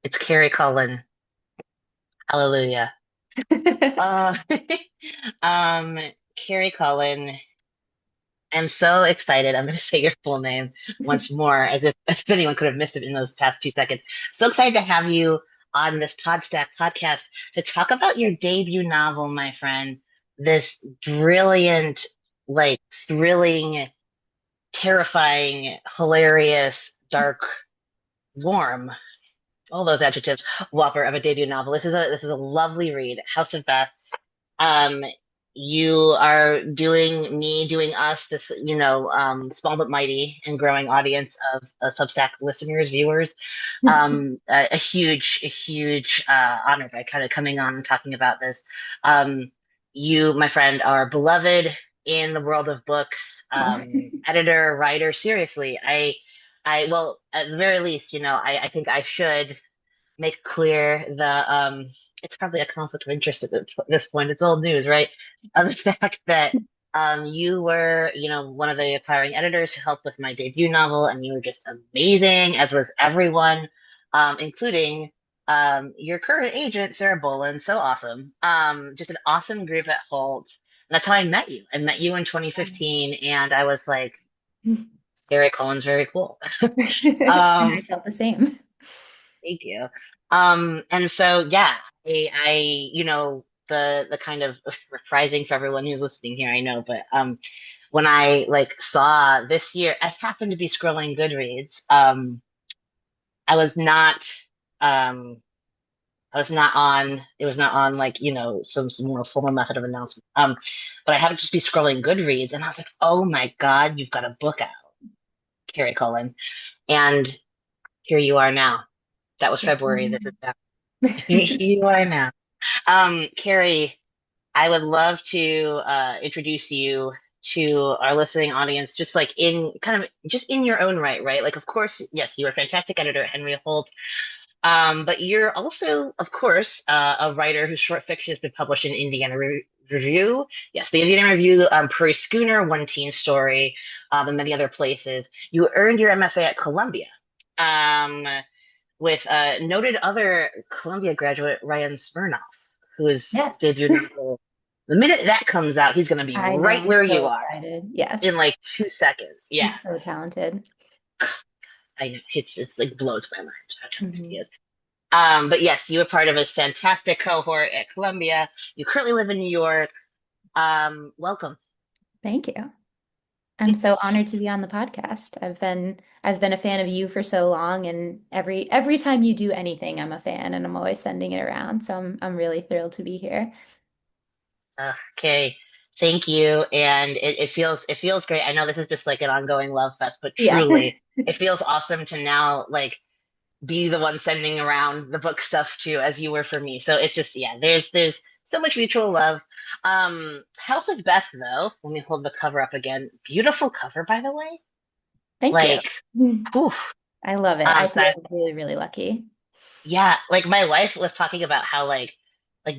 It's Kerry Cullen. Hallelujah. Uh, um, Kerry Cullen. I'm so excited. I'm going to say your full name once more, as if anyone could have missed it in those past 2 seconds. So excited to have you on this Podstack podcast to talk about your debut novel, my friend. This brilliant, like thrilling, terrifying, hilarious, dark, warm, all those adjectives, whopper of a debut novel. This is a lovely read, House of Beth. Um, you are doing us, this, small but mighty and growing audience of Substack listeners, viewers, a huge honor by kind of coming on and talking about this. Um, you, my friend, are beloved in the world of books, Oh. editor, writer. Seriously, well, at the very least, I think I should make clear it's probably a conflict of interest at this point. It's old news, right? Of the fact that you were, one of the acquiring editors who helped with my debut novel, and you were just amazing, as was everyone, including your current agent, Sarah Boland. So awesome. Just an awesome group at Holt. That's how I met you. I met you in 2015, and I was like, Gary Cohen's very cool. I Um, felt the same. Thank you. And so yeah, I the kind of reprising for everyone who's listening here, I know, but when I like saw this year, I happened to be scrolling Goodreads. I was not um I was not on it was not on like, some more formal method of announcement. But I happened to just be scrolling Goodreads and I was like, oh my God, you've got a book out, Carrie Cullen. And here you are now. That was Yeah. February. This is now. You are now. Carrie, I would love to introduce you to our listening audience, just like in kind of just in your own right, right? Like, of course, yes, you're a fantastic editor at Henry Holt, but you're also, of course, a writer whose short fiction has been published in Indiana Review. Yes, the Indiana Review, Prairie Schooner, One Teen Story, and many other places. You earned your MFA at Columbia. Um, with noted other Columbia graduate Ryan Smirnoff, whose Yes. debut novel, the minute that comes out, he's going to be I know. right I'm where so you are excited. in Yes. like 2 seconds. Yeah, He's so talented. I know. It's just like blows my mind how talented he Hmm. is. But yes, you were part of his fantastic cohort at Columbia. You currently live in New York. Welcome. Thank you. I'm so honored to be on the podcast. I've been a fan of you for so long, and every time you do anything, I'm a fan, and I'm always sending it around. So I'm really thrilled to be here. Okay. Thank you. And it feels great. I know this is just like an ongoing love fest, but Yeah. truly, it feels awesome to now like be the one sending around the book stuff too, as you were for me. So it's just, yeah, there's so much mutual love. House of Beth, though, let me hold the cover up again. Beautiful cover, by the way. Thank you. Like, whew. I love it. I So feel really, really lucky. yeah, like my wife was talking about how like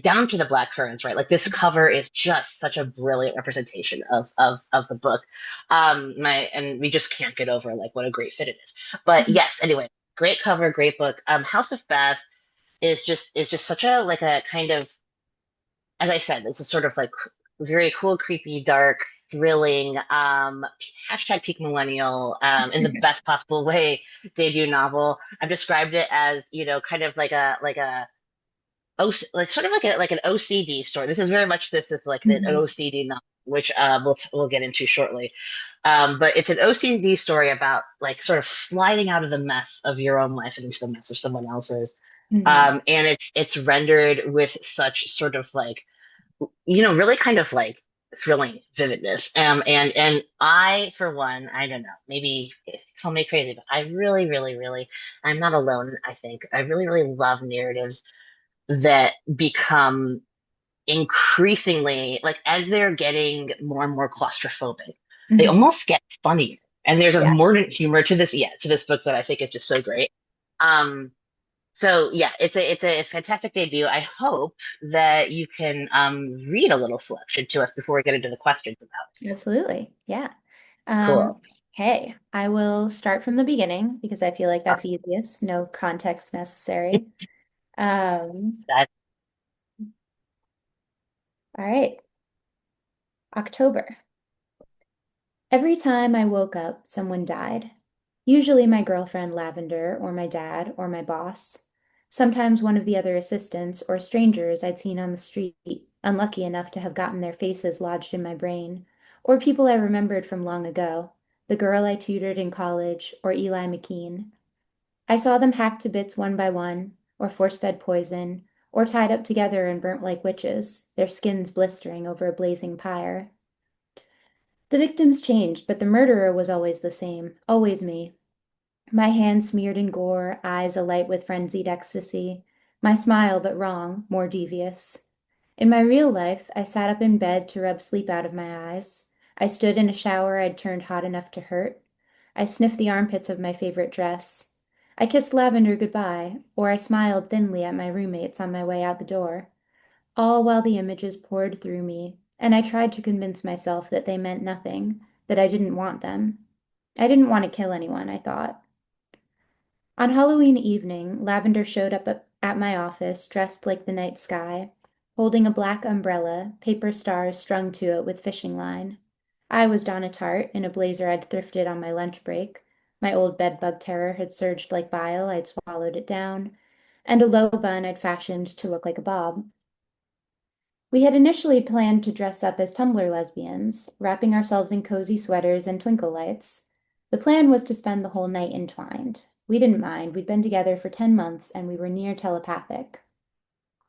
down to the black currants, right? Like this cover is just such a brilliant representation of the book. My and we just can't get over like what a great fit it is. But yes, anyway, great cover, great book. House of Beth is just such a like a kind of, as I said, this is sort of like very cool, creepy, dark, thrilling, hashtag peak millennial, in the best possible way, debut novel. I've described it as, kind of like a like sort of like an OCD story. This is like an Mhm. OCD novel, which we'll get into shortly. But it's an OCD story about like sort of sliding out of the mess of your own life and into the mess of someone else's. Mhm. And it's rendered with such sort of like, really kind of like thrilling vividness. And I, for one, I don't know, maybe call me crazy, but I really, really, really, I'm not alone. I think I really, really love narratives that become increasingly like as they're getting more and more claustrophobic, they Mhm. almost get funnier. And there's a Yeah, mordant humor to this, yeah, to this book that I think is just so great. Um, so yeah, it's a fantastic debut. I hope that you can read a little selection to us before we get into the questions about absolutely. Yeah. it. Um, Cool. Hey, I will start from the beginning because I feel like that's Awesome. easiest. No context necessary. Um, That all right, October. Every time I woke up, someone died. Usually my girlfriend Lavender, or my dad, or my boss. Sometimes one of the other assistants or strangers I'd seen on the street, unlucky enough to have gotten their faces lodged in my brain, or people I remembered from long ago, the girl I tutored in college, or Eli McKean. I saw them hacked to bits one by one, or force-fed poison, or tied up together and burnt like witches, their skins blistering over a blazing pyre. The victims changed, but the murderer was always the same, always me. My hands smeared in gore, eyes alight with frenzied ecstasy, my smile but wrong, more devious. In my real life, I sat up in bed to rub sleep out of my eyes. I stood in a shower I'd turned hot enough to hurt. I sniffed the armpits of my favorite dress. I kissed Lavender goodbye, or I smiled thinly at my roommates on my way out the door, all while the images poured through me, and I tried to convince myself that they meant nothing, that I didn't want them. I didn't want to kill anyone, I thought. On Halloween evening, Lavender showed up at my office dressed like the night sky, holding a black umbrella, paper stars strung to it with fishing line. I was Donna Tartt in a blazer I'd thrifted on my lunch break. My old bedbug terror had surged like bile, I'd swallowed it down, and a low bun I'd fashioned to look like a bob. We had initially planned to dress up as Tumblr lesbians, wrapping ourselves in cozy sweaters and twinkle lights. The plan was to spend the whole night entwined. We didn't mind, we'd been together for 10 months and we were near telepathic.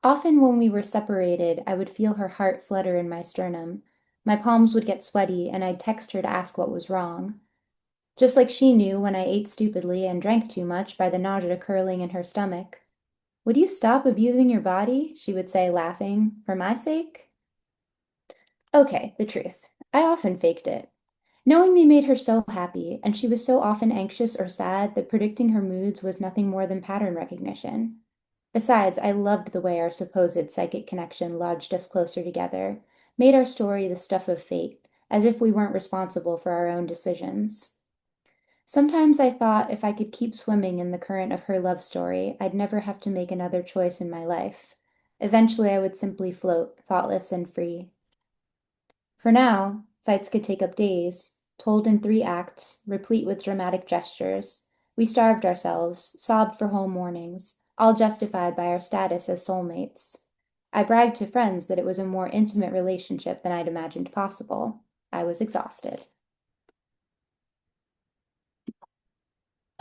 Often when we were separated, I would feel her heart flutter in my sternum. My palms would get sweaty and I'd text her to ask what was wrong. Just like she knew when I ate stupidly and drank too much by the nausea curling in her stomach. Would you stop abusing your body? She would say, laughing, for my sake? Okay, the truth. I often faked it. Knowing me made her so happy, and she was so often anxious or sad that predicting her moods was nothing more than pattern recognition. Besides, I loved the way our supposed psychic connection lodged us closer together, made our story the stuff of fate, as if we weren't responsible for our own decisions. Sometimes I thought if I could keep swimming in the current of her love story, I'd never have to make another choice in my life. Eventually, I would simply float, thoughtless and free. For now, fights could take up days, told in 3 acts, replete with dramatic gestures. We starved ourselves, sobbed for whole mornings, all justified by our status as soulmates. I bragged to friends that it was a more intimate relationship than I'd imagined possible. I was exhausted.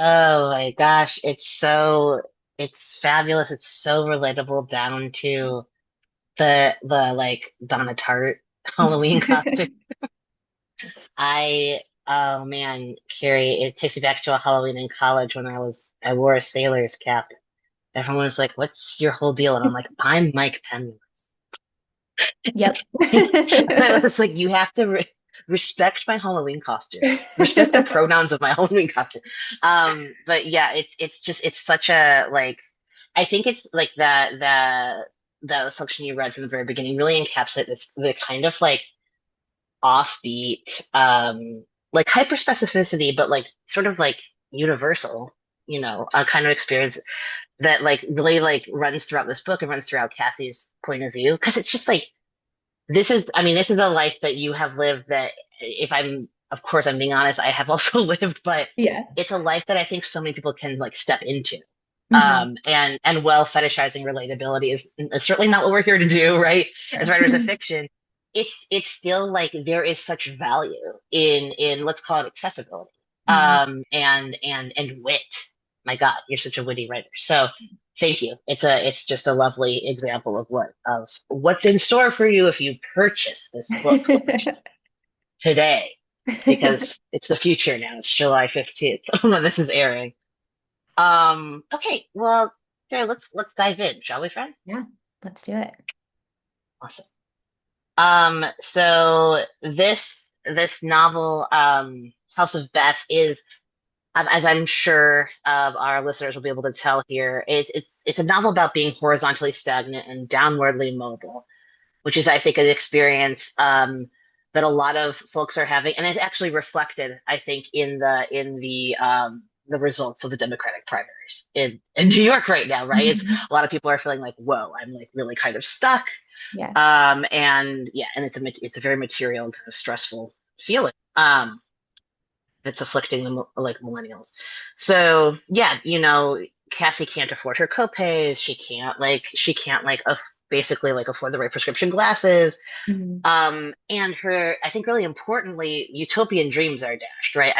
Oh my gosh, it's fabulous. It's so relatable down to the like Donna Tartt Halloween costume. Oh man, Carrie, it takes me back to a Halloween in college when I wore a sailor's cap. Everyone was like, "What's your whole deal?" And I'm like, "I'm Mike Penniless." Yep. And I was like, "You have to respect my Halloween costume. Respect the pronouns of my Halloween costume." But yeah, it's just it's such a like I think it's like the section you read from the very beginning really encapsulates the kind of like offbeat, like hyperspecificity, but like sort of like universal, a kind of experience that like really like runs throughout this book and runs throughout Cassie's point of view. Because it's just like I mean, this is a life that you have lived that if of course, I'm being honest, I have also lived, but Yeah. it's a life that I think so many people can like step into. Hmm. And well, fetishizing relatability is certainly not what we're here to do, right? As Sure. writers of fiction, it's still like there is such value in let's call it accessibility, Hmm. and wit. My God, you're such a witty writer. So thank you. It's just a lovely example of what's in store for you if you purchase this book today, because it's the future now. It's July 15th when this is airing. Okay, well, okay, let's dive in, shall we, friend? Yeah, let's do it. Awesome. So this novel, House of Beth, is, as I'm sure our listeners will be able to tell here, it's a novel about being horizontally stagnant and downwardly mobile, which is, I think, an experience. that a lot of folks are having, and it's actually reflected, I think, in the results of the Democratic primaries in New York right now, right? It's Mhm. a lot of people are feeling like, whoa, I'm like really kind of stuck. Yes. And yeah, and it's a very material and kind of stressful feeling. That's afflicting the like millennials. So yeah, Cassie can't afford her copays. She can't basically like afford the right prescription glasses. Mhm. And her, I think really importantly, utopian dreams are dashed, right?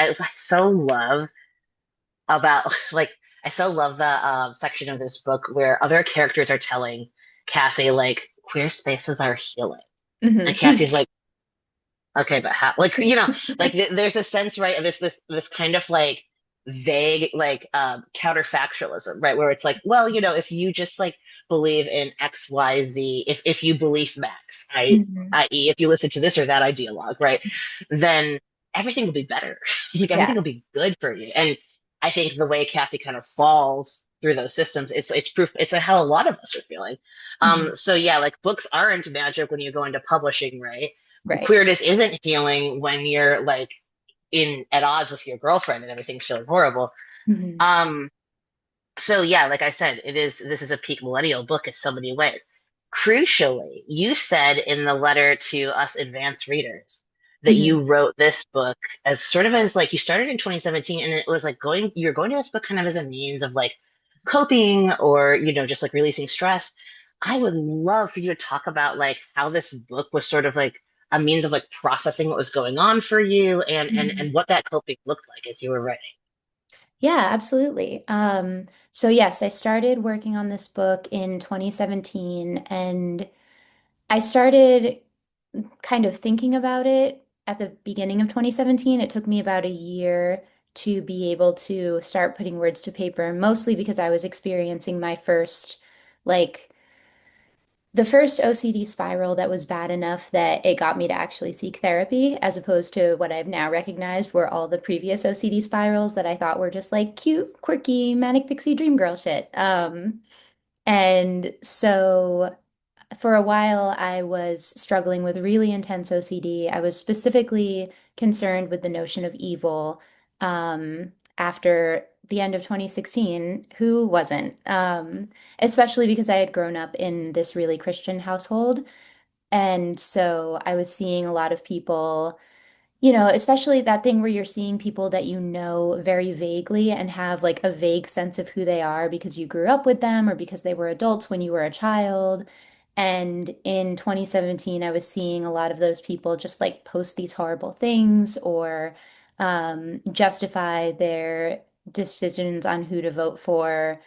About like I so love the section of this book where other characters are telling Cassie like queer spaces are healing. And Mhm. Cassie's like, okay, but how? Like, there's a sense, right, of this kind of like vague, like counterfactualism, right, where it's like, well, if you just like believe in X, Y, Z, if you believe Max, Mhm. i.e., if you listen to this or that ideologue, right, then everything will be better. Like everything Yeah. will be good for you. And I think the way Cassie kind of falls through those systems, it's proof. It's how a lot of us are feeling. Mhm. So yeah, like books aren't magic when you go into publishing, right? Right. Queerness isn't healing when you're like in at odds with your girlfriend and everything's feeling horrible. Mhm. Um, so yeah, like I said, this is a peak millennial book in so many ways. Crucially, you said in the letter to us advanced readers that Mhm. you wrote this book as sort of as like you started in 2017 and it was like you're going to this book kind of as a means of like coping or just like releasing stress. I would love for you to talk about like how this book was sort of like a means of like processing what was going on for you and Mhm. what that coping looked like as you were writing. Yeah, absolutely. So yes, I started working on this book in 2017, and I started kind of thinking about it at the beginning of 2017. It took me about a year to be able to start putting words to paper, mostly because I was experiencing my first, like, the first OCD spiral that was bad enough that it got me to actually seek therapy, as opposed to what I've now recognized were all the previous OCD spirals that I thought were just like cute, quirky, manic pixie dream girl shit. And so for a while, I was struggling with really intense OCD. I was specifically concerned with the notion of evil. After the end of 2016, who wasn't? Especially because I had grown up in this really Christian household. And so I was seeing a lot of people, especially that thing where you're seeing people that you know very vaguely and have like a vague sense of who they are because you grew up with them or because they were adults when you were a child. And in 2017, I was seeing a lot of those people just like post these horrible things or justify their decisions on who to vote for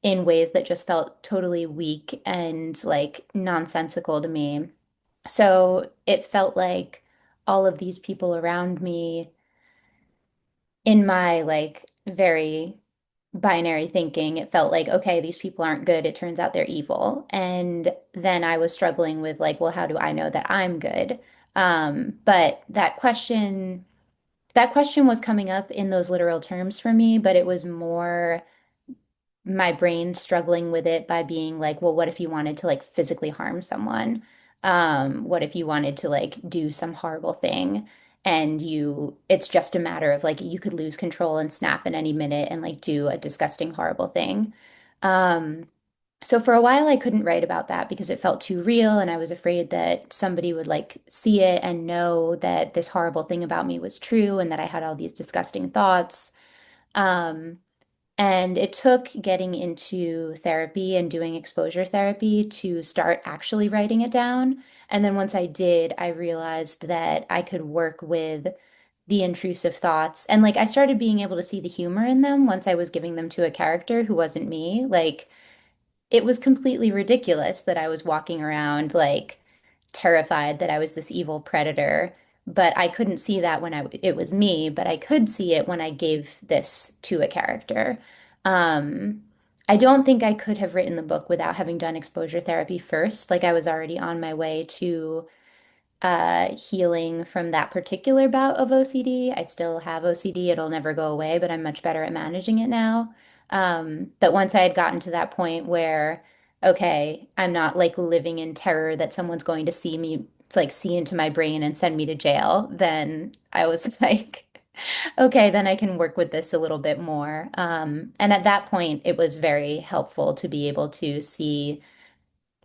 in ways that just felt totally weak and like nonsensical to me. So it felt like all of these people around me in my like very binary thinking, it felt like, okay, these people aren't good. It turns out they're evil. And then I was struggling with like, well, how do I know that I'm good? But that question was coming up in those literal terms for me, but it was more my brain struggling with it by being like, well, what if you wanted to like physically harm someone? What if you wanted to like do some horrible thing and it's just a matter of like you could lose control and snap at any minute and like do a disgusting, horrible thing. Um, so for a while I couldn't write about that because it felt too real and I was afraid that somebody would like see it and know that this horrible thing about me was true and that I had all these disgusting thoughts. Um, and it took getting into therapy and doing exposure therapy to start actually writing it down. And then once I did, I realized that I could work with the intrusive thoughts. And like I started being able to see the humor in them once I was giving them to a character who wasn't me. Like it was completely ridiculous that I was walking around like terrified that I was this evil predator, but I couldn't see that when it was me, but I could see it when I gave this to a character. Um, I don't think I could have written the book without having done exposure therapy first. Like I was already on my way to healing from that particular bout of OCD. I still have OCD. It'll never go away, but I'm much better at managing it now. But once I had gotten to that point where, okay, I'm not like living in terror that someone's going to see me to like see into my brain and send me to jail, then I was like, okay, then I can work with this a little bit more. And at that point, it was very helpful to be able to see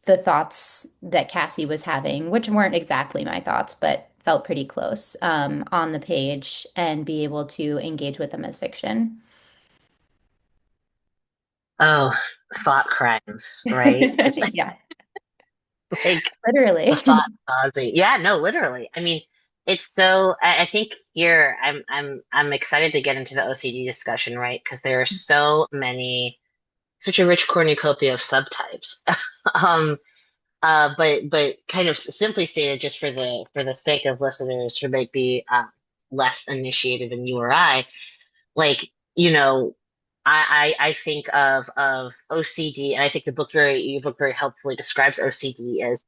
the thoughts that Cassie was having, which weren't exactly my thoughts, but felt pretty close, on the page and be able to engage with them as fiction. Oh, thought crimes, right? It's Yeah, like the literally. thought causing. Yeah, no, literally. I mean, it's so. I think here I'm excited to get into the OCD discussion, right? Because there are so many, such a rich cornucopia of subtypes. Um, but kind of simply stated, just for the sake of listeners who might be less initiated than you or I, like, you know, I think of OCD, and I think your book very helpfully describes OCD as,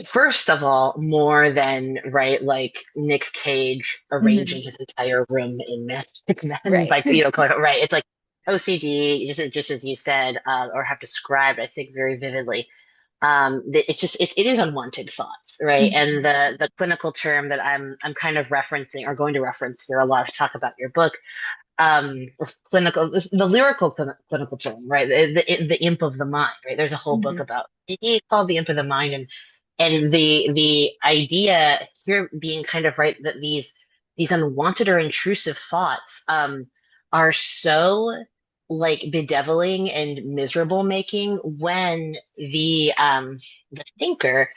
first of all, more than, right, like Nick Cage arranging Mhm. his entire room in Magic Men Right. by, right. It's like OCD, just as you said, or have described, I think very vividly. It's just it is unwanted thoughts, right? And Mhm. the clinical term that I'm kind of referencing, or going to reference here a lot to talk about your book, clinical, the lyrical clinical term, right? The imp of the mind, right? There's a whole book Mhm. about he called the imp of the mind, and the idea here being kind of, right, that these unwanted or intrusive thoughts are so like bedeviling and miserable making when the thinker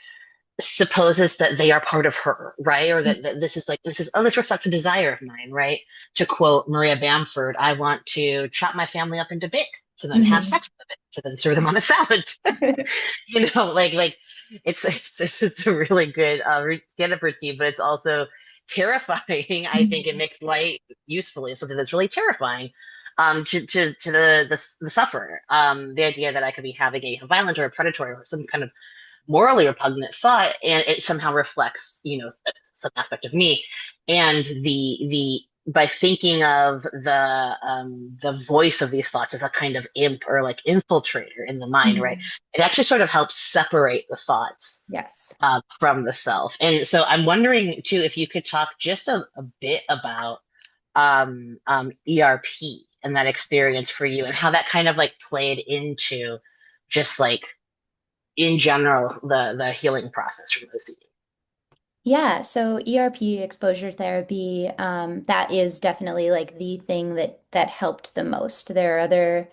supposes that they are part of her, right? Or that this is like, this is, oh, this reflects a desire of mine, right? To quote Maria Bamford, I want to chop my family up into bits to then have Mhm. sex with it, to then serve them on a salad. Like it's a really good get up routine, but it's also terrifying. I think it Mhm. makes light usefully of something that's really terrifying. To the sufferer, the idea that I could be having a violent or a predatory or some kind of morally repugnant thought, and it somehow reflects, some aspect of me. And the by thinking of the voice of these thoughts as a kind of imp or like infiltrator in the mind, right? Mhm. It actually sort of helps separate the thoughts Yes. from the self. And so I'm wondering too if you could talk just a bit about ERP and that experience for you, and how that kind of like played into just like in general the healing process from OCD. Yeah, so ERP exposure therapy, that is definitely like the thing that helped the most. There are other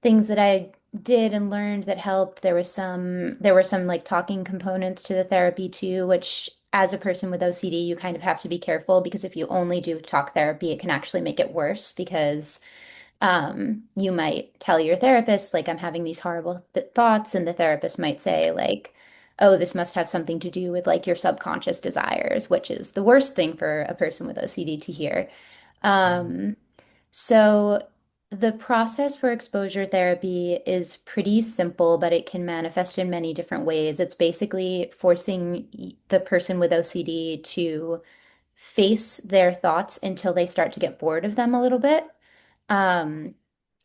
things that I did and learned that helped. There were some like talking components to the therapy too, which as a person with OCD, you kind of have to be careful because if you only do talk therapy, it can actually make it worse because you might tell your therapist, like, I'm having these horrible th thoughts, and the therapist might say, like, oh, this must have something to do with like your subconscious desires, which is the worst thing for a person with OCD to hear. Mm. Um, so the process for exposure therapy is pretty simple, but it can manifest in many different ways. It's basically forcing the person with OCD to face their thoughts until they start to get bored of them a little bit. Um,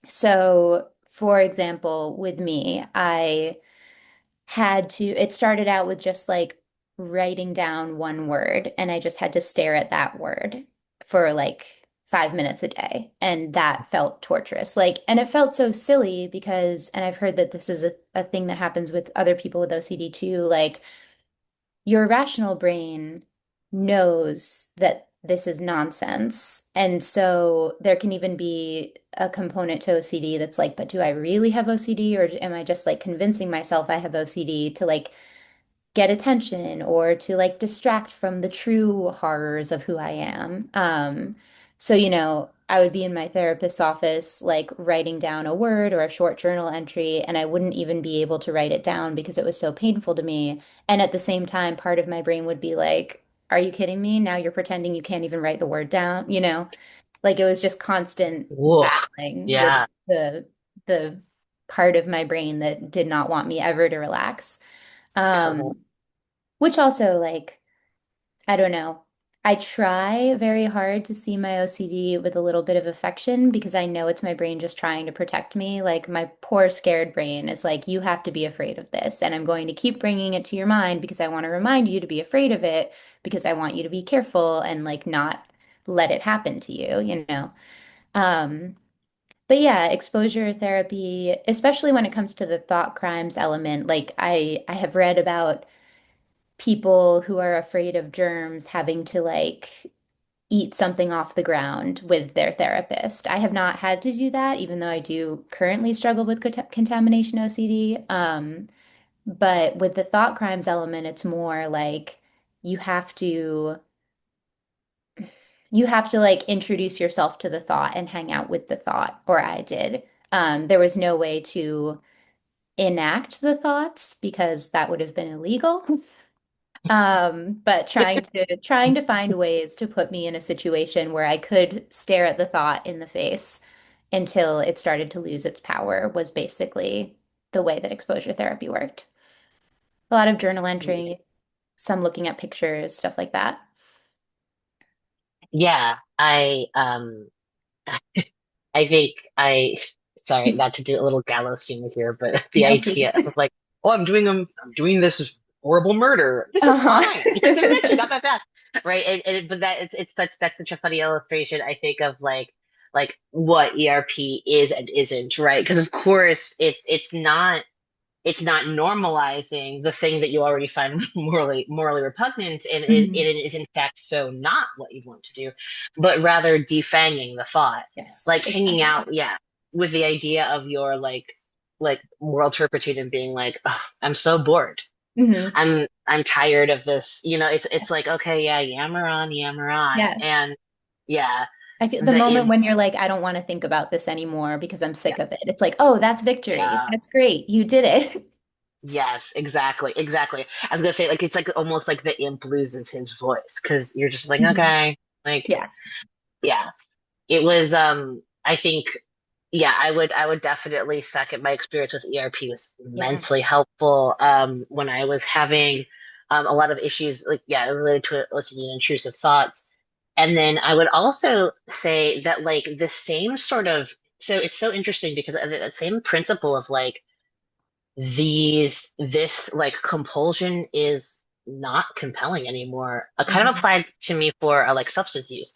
so, for example, with me, it started out with just like writing down one word, and I just had to stare at that word for like 5 minutes a day. And that felt torturous. Like, and it felt so silly because, and I've heard that this is a thing that happens with other people with OCD too, like, your rational brain knows that this is nonsense. And so there can even be a component to OCD that's like, but do I really have OCD or am I just like convincing myself I have OCD to like get attention or to like distract from the true horrors of who I am. So, I would be in my therapist's office, like writing down a word or a short journal entry, and I wouldn't even be able to write it down because it was so painful to me. And at the same time, part of my brain would be like, are you kidding me? Now you're pretending you can't even write the word down, Like it was just constant Whoa. battling with Yeah. the part of my brain that did not want me ever to relax. Totally. Um, which also, like, I don't know. I try very hard to see my OCD with a little bit of affection because I know it's my brain just trying to protect me. Like my poor scared brain is like, you have to be afraid of this. And I'm going to keep bringing it to your mind because I want to remind you to be afraid of it because I want you to be careful and like not let it happen to you, you know? Um, but yeah, exposure therapy, especially when it comes to the thought crimes element, like I have read about people who are afraid of germs having to like eat something off the ground with their therapist. I have not had to do that, even though I do currently struggle with contamination OCD. But with the thought crimes element, it's more like you have to you have to like introduce yourself to the thought and hang out with the thought, or I did. There was no way to enact the thoughts because that would have been illegal. But trying to find ways to put me in a situation where I could stare at the thought in the face until it started to lose its power was basically the way that exposure therapy worked. A lot of journal entry, some looking at pictures, stuff like that. Yeah, I think sorry, not to do a little gallows humor here, but the No, idea please. of like, oh, I'm doing this horrible murder. This is Uh-huh. fine. It's actually not that bad, right? But it's that's such a funny illustration. I think of like what ERP is and isn't, right? Because of course it's not normalizing the thing that you already find morally repugnant, and it Mhm. is in fact so not what you want to do, but rather defanging the thought, Yes, like hanging exactly. out, yeah, with the idea of your like moral turpitude and being like, "Ugh, I'm so bored. Hmm. I'm tired of this." It's Yes. like, okay, yeah, yammer on, Yes. and yeah, I feel the the moment in when you're like, I don't want to think about this anymore because I'm yeah, sick of it. It's like, oh, that's victory. yeah. That's great. You did it. Yes, exactly. I was gonna say, like, it's like almost like the imp loses his voice because you're just like, Mhm. okay, like, Yeah. yeah. It was, I think, yeah, I would definitely second my experience with ERP was Yeah. immensely helpful. When I was having, a lot of issues, like, yeah, related to OCD and intrusive thoughts. And then I would also say that, like, the same sort of, so it's so interesting because of the same principle of like, this like compulsion is not compelling anymore. Kind of Mhm. applied to me for like substance use.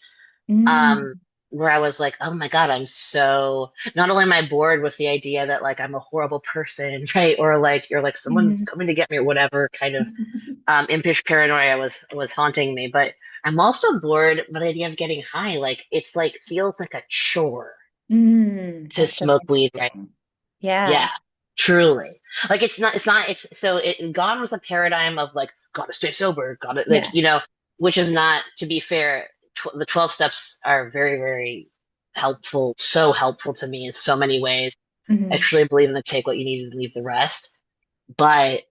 Um, Mm. where I was like, oh my God, I'm so not only am I bored with the idea that like I'm a horrible person, right? Or like you're like someone's Mhm. coming to get me or whatever kind of impish paranoia was haunting me, but I'm also bored by the idea of getting high. Like it's like feels like a chore Mm. to That's so smoke weed, right? interesting. Yeah, Yeah. truly. Like it's so it gone was a paradigm of like gotta stay sober, gotta Yeah. like which is not, to be fair, the 12 steps are very helpful, so helpful to me in so many ways. I Hmm. truly believe in the take what you need and leave the rest. But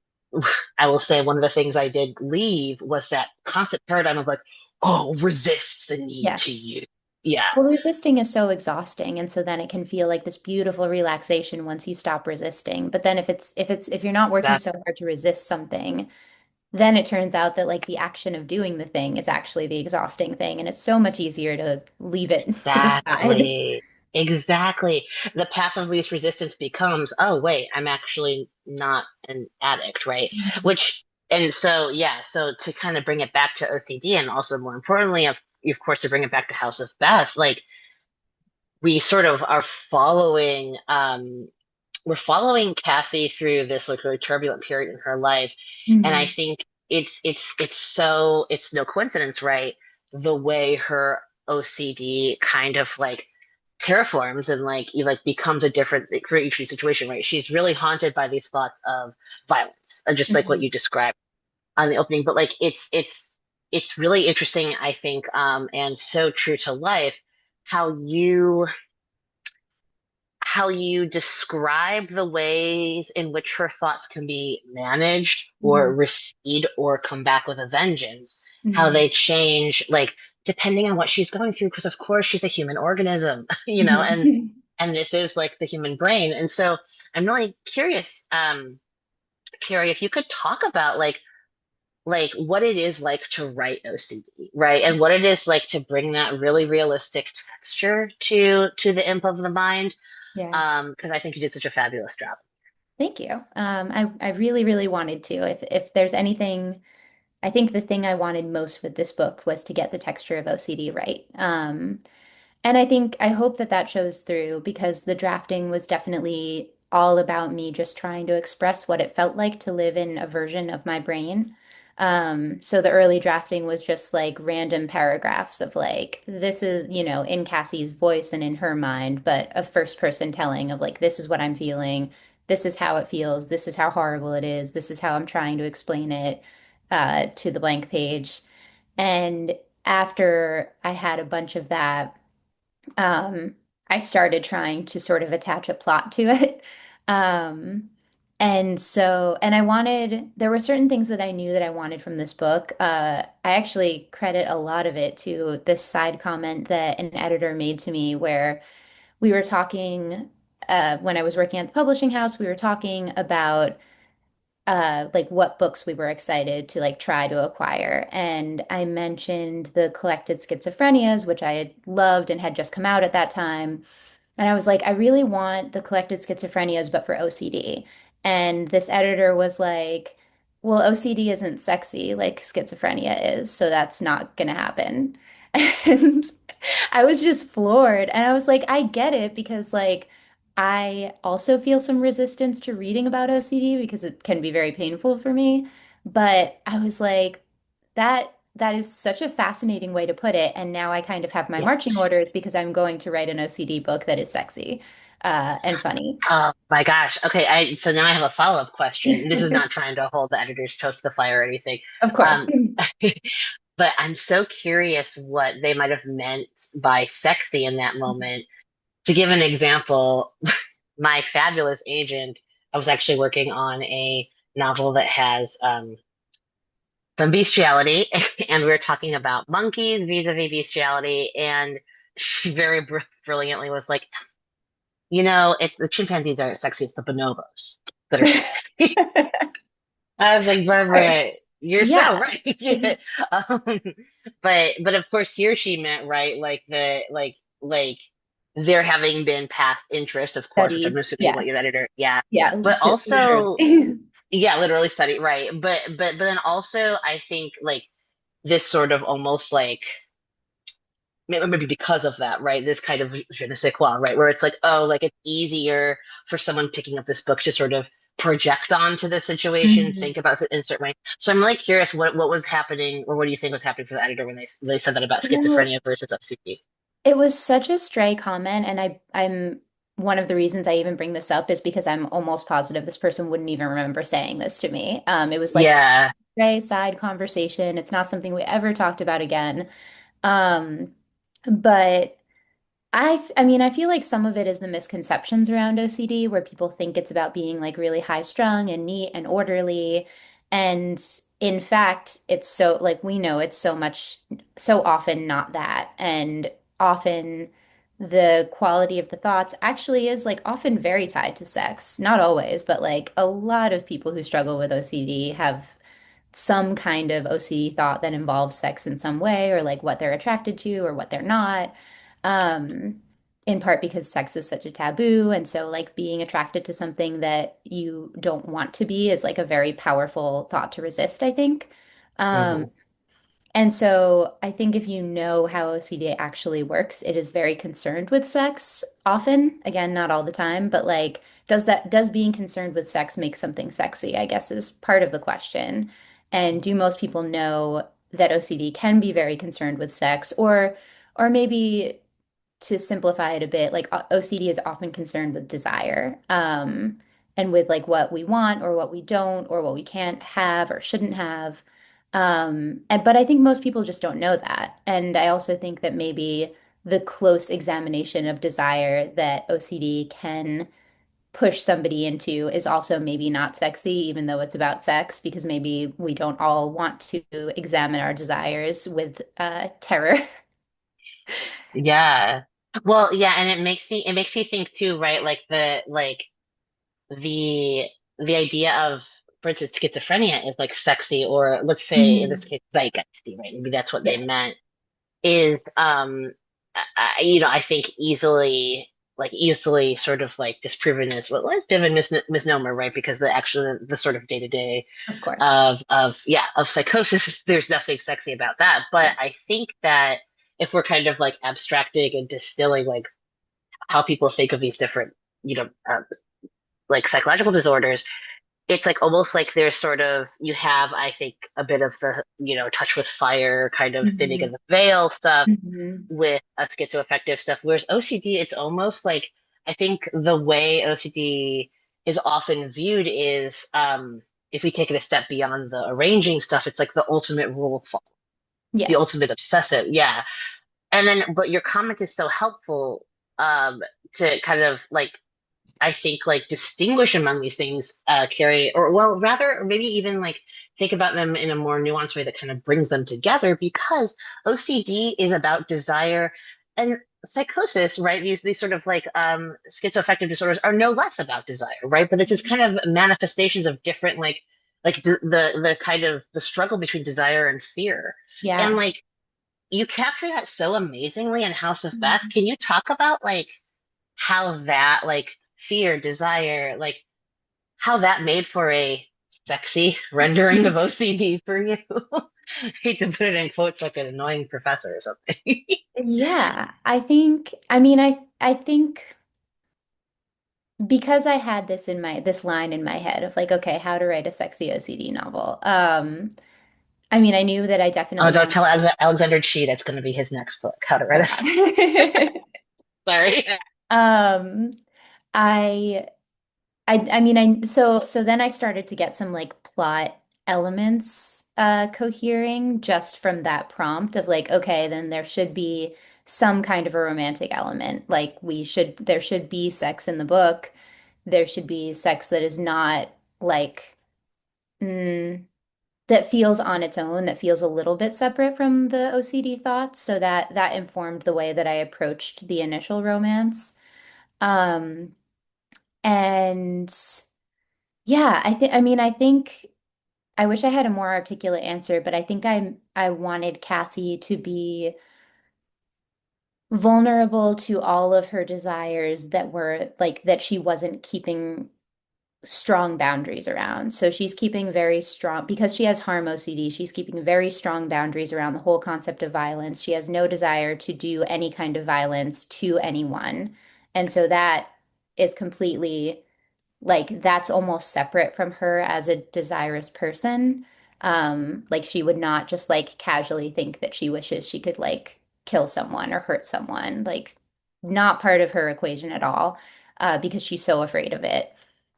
I will say one of the things I did leave was that constant paradigm of like, oh, resist the need to Yes. use. Yeah, Well, resisting is so exhausting, and so then it can feel like this beautiful relaxation once you stop resisting. But then if you're not working that so hard to resist something, then it turns out that like the action of doing the thing is actually the exhausting thing, and it's so much easier to leave it to the side. exactly. Exactly. The path of least resistance becomes, oh, wait, I'm actually not an addict, right? Mhm. Which, and so, yeah, so to kind of bring it back to OCD and also more importantly, of course, to bring it back to House of Beth, like we sort of are we're following Cassie through this like really turbulent period in her life. And I Mhm. think it's no coincidence, right? The way her OCD kind of like terraforms and like you like becomes a different for each situation, right? She's really haunted by these thoughts of violence, just like what Mhm. you described on the opening. But like it's really interesting, I think, and so true to life, how you describe the ways in which her thoughts can be managed or Mhm. recede or come back with a vengeance, how Mhm. they change, like depending on what she's going through, because of course she's a human organism, and Mhm. this is like the human brain. And so I'm really curious, Carrie, if you could talk about like what it is like to write OCD, right? And what it is like to bring that really realistic texture to the imp of the mind. Yeah. Because I think you did such a fabulous job. Thank you. I really, really wanted to. If there's anything, I think the thing I wanted most with this book was to get the texture of OCD right. And I hope that that shows through because the drafting was definitely all about me just trying to express what it felt like to live in a version of my brain. So the early drafting was just like random paragraphs of like, this is, in Cassie's voice and in her mind, but a first person telling of like, this is what I'm feeling. This is how it feels. This is how horrible it is. This is how I'm trying to explain it to the blank page. And after I had a bunch of that, um, I started trying to sort of attach a plot to it. Um, and there were certain things that I knew that I wanted from this book. I actually credit a lot of it to this side comment that an editor made to me where we were talking, when I was working at the publishing house, we were talking about like what books we were excited to like try to acquire. And I mentioned the collected schizophrenias, which I had loved and had just come out at that time. And I was like, I really want the collected schizophrenias, but for OCD. And this editor was like, well, OCD isn't sexy like schizophrenia is, so that's not gonna happen. And I was just floored. And I was like, I get it because like I also feel some resistance to reading about OCD because it can be very painful for me. But I was like, that is such a fascinating way to put it. And now I kind of have my Yeah. marching orders because I'm going to write an OCD book that is sexy, and funny. Oh my gosh. Okay, so now I have a follow-up question. This is not trying to hold the editor's toast to the fire or anything. Of course. Um, but I'm so curious what they might have meant by sexy in that moment. To give an example, my fabulous agent, I was actually working on a novel that has some bestiality, and we were talking about monkeys vis-a-vis bestiality, and she very brilliantly was like, if the chimpanzees aren't sexy, it's the bonobos that are sexy. I was like, Of course. Barbara, you're so Yeah. right. Um, but of course here she meant right, like like there having been past interest, of course, which I'm Studies. assuming what your Yes. editor, yeah. Yeah, But also, literally. yeah, literally study, right. But then also I think like this sort of almost like maybe because of that, right? This kind of je ne sais quoi, right? Where it's like, oh, like it's easier for someone picking up this book to sort of project onto the situation, Mhm. think about it in a certain way. So I'm really curious what was happening, or what do you think was happening for the editor when they said that about You know, schizophrenia versus OCD? it was such a stray comment, and I'm one of the reasons I even bring this up is because I'm almost positive this person wouldn't even remember saying this to me. It was like such Yeah. a stray side conversation. It's not something we ever talked about again. Um, but I mean, I feel like some of it is the misconceptions around OCD, where people think it's about being like really high strung and neat and orderly. And in fact, it's so like we know it's so often not that. And often the quality of the thoughts actually is like often very tied to sex. Not always, but like a lot of people who struggle with OCD have some kind of OCD thought that involves sex in some way, or like what they're attracted to or what they're not. Um, in part because sex is such a taboo. And so, like, being attracted to something that you don't want to be is like a very powerful thought to resist, I think. Um, Hmm. and so I think if you know how OCD actually works, it is very concerned with sex often. Again, not all the time, but like, does being concerned with sex make something sexy, I guess is part of the question. And do most people know that OCD can be very concerned with sex, or maybe to simplify it a bit, like OCD is often concerned with desire, and with like what we want or what we don't or what we can't have or shouldn't have. But I think most people just don't know that. And I also think that maybe the close examination of desire that OCD can push somebody into is also maybe not sexy, even though it's about sex, because maybe we don't all want to examine our desires with terror. Yeah. Well, yeah, and it makes me think too, right? Like the idea of for instance, schizophrenia is like sexy, or let's say in this Hmm. case, zeitgeisty, right? Maybe that's what they Yeah, meant. Is you know, I think easily sort of like disproven as well as been a misnomer, right? Because the sort of day to day of course. of psychosis, there's nothing sexy about that. But Yeah. I think that if we're kind of like abstracting and distilling like how people think of these different, you know, like psychological disorders, it's like almost like there's sort of you have, I think, a bit of the, you know, touch with fire kind of thinning of Hmm. the veil stuff Hmm. with a schizoaffective stuff. Whereas OCD, it's almost like I think the way OCD is often viewed is if we take it a step beyond the arranging stuff, it's like the ultimate rule follower, the Yes. ultimate obsessive. Yeah. And then but your comment is so helpful um to kind of like I think like distinguish among these things, Carrie, or well, rather, or maybe even like think about them in a more nuanced way that kind of brings them together because OCD is about desire and psychosis, right? These sort of like schizoaffective disorders are no less about desire, right? But it's just kind of manifestations of different the kind of the struggle between desire and fear. And Yeah. like you capture that so amazingly in House of Beth. Mhm. Can you talk about like how that like fear, desire, like how that made for a sexy rendering of OCD for you? Hate to put it in quotes like an annoying professor or something. Yeah, I think because I had this line in my head of like, okay, how to write a sexy OCD novel. I knew that I Oh, definitely don't wanted. tell Alexander Chee that's going to be his next book. How to write Oh a God. sorry. Um, I so then I started to get some like plot elements cohering just from that prompt of like, okay, then there should be some kind of a romantic element. Like there should be sex in the book. There should be sex that is not like mm, that feels on its own, that feels a little bit separate from the OCD thoughts. So that informed the way that I approached the initial romance. Um, and yeah, I think I wish I had a more articulate answer, but I think I wanted Cassie to be vulnerable to all of her desires that were like that she wasn't keeping strong boundaries around. So she's keeping very strong because she has harm OCD. She's keeping very strong boundaries around the whole concept of violence. She has no desire to do any kind of violence to anyone. And so that is completely like that's almost separate from her as a desirous person. Like she would not just like casually think that she wishes she could like kill someone or hurt someone. Like not part of her equation at all, because she's so afraid of it.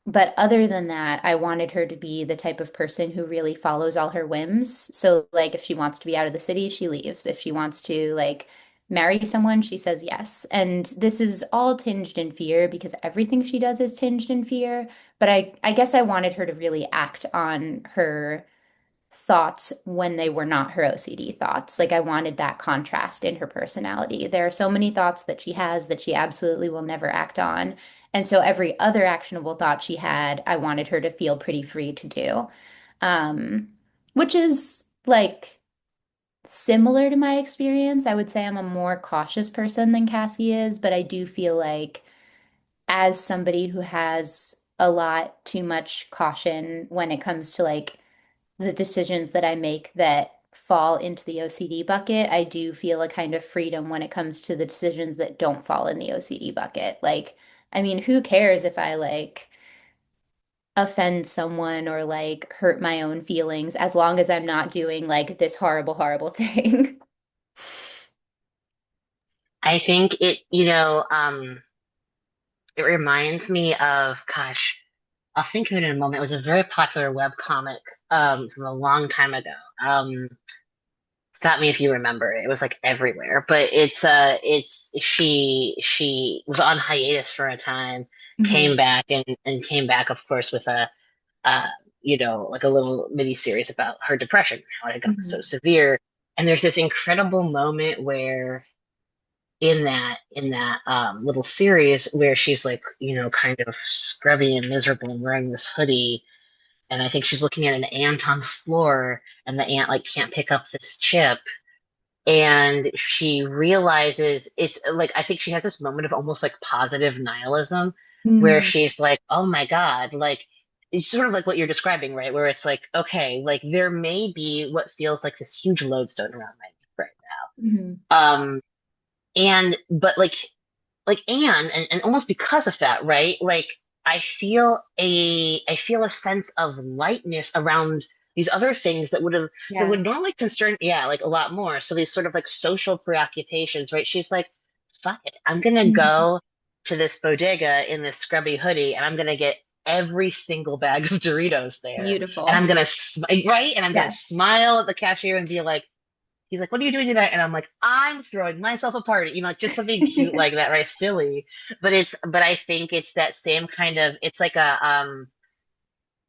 But other than that, I wanted her to be the type of person who really follows all her whims. So like if she wants to be out of the city, she leaves. If she wants to like marry someone, she says yes. And this is all tinged in fear because everything she does is tinged in fear. But I guess I wanted her to really act on her thoughts when they were not her OCD thoughts. Like I wanted that contrast in her personality. There are so many thoughts that she has that she absolutely will never act on. And so every other actionable thought she had, I wanted her to feel pretty free to do. Um, which is like similar to my experience. I would say I'm a more cautious person than Cassie is, but I do feel like as somebody who has a lot too much caution when it comes to like the decisions that I make that fall into the OCD bucket, I do feel a kind of freedom when it comes to the decisions that don't fall in the OCD bucket. Like, who cares if I like offend someone or like hurt my own feelings as long as I'm not doing like this horrible, horrible thing. I think it reminds me of, gosh, I'll think of it in a moment. It was a very popular web comic from a long time ago. Stop me if you remember. It was like everywhere. But it's she was on hiatus for a time, came Hmm. back and came back, of course, with a uh like a little mini series about her depression, how it had gotten so Hmm. severe. And there's this incredible moment where in that little series where she's like, you know, kind of scrubby and miserable and wearing this hoodie and I think she's looking at an ant on the floor, and the ant like can't pick up this chip, and she realizes it's like I think she has this moment of almost like positive nihilism where Mm, she's like, oh my God, like it's sort of like what you're describing, right? Where it's like, okay, like there may be what feels like this huge lodestone around my neck right mhm. now. And but like and almost because of that, right? Like I feel a sense of lightness around these other things that would Yeah. normally concern, yeah, like a lot more. So these sort of like social preoccupations, right? She's like, fuck it, I'm gonna Mhm. go to this bodega in this scrubby hoodie and I'm gonna get every single bag of Doritos there, and I'm Beautiful. gonna right, and I'm gonna Yes. smile at the cashier and be like, he's like, "What are you doing tonight?" And I'm like, "I'm throwing myself a party." You know, like just something cute like that, right? Silly, but I think it's that same kind of. It's like a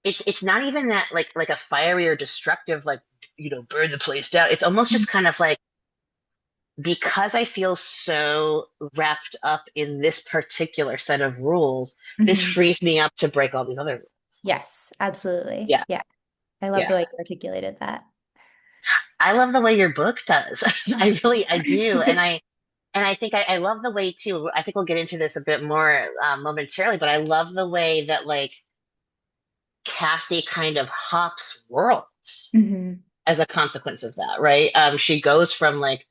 it's not even that like a fiery or destructive like burn the place down. It's almost just kind of like because I feel so wrapped up in this particular set of rules, this Mhm. frees me up to break all these other rules. Yes, absolutely. Yeah, Yeah. I love the yeah. way you articulated that. I love the way your book does. I do, and I think I love the way too. I think we'll get into this a bit more momentarily, but I love the way that like Cassie kind of hops worlds Hmm. as a consequence of that, right? She goes from like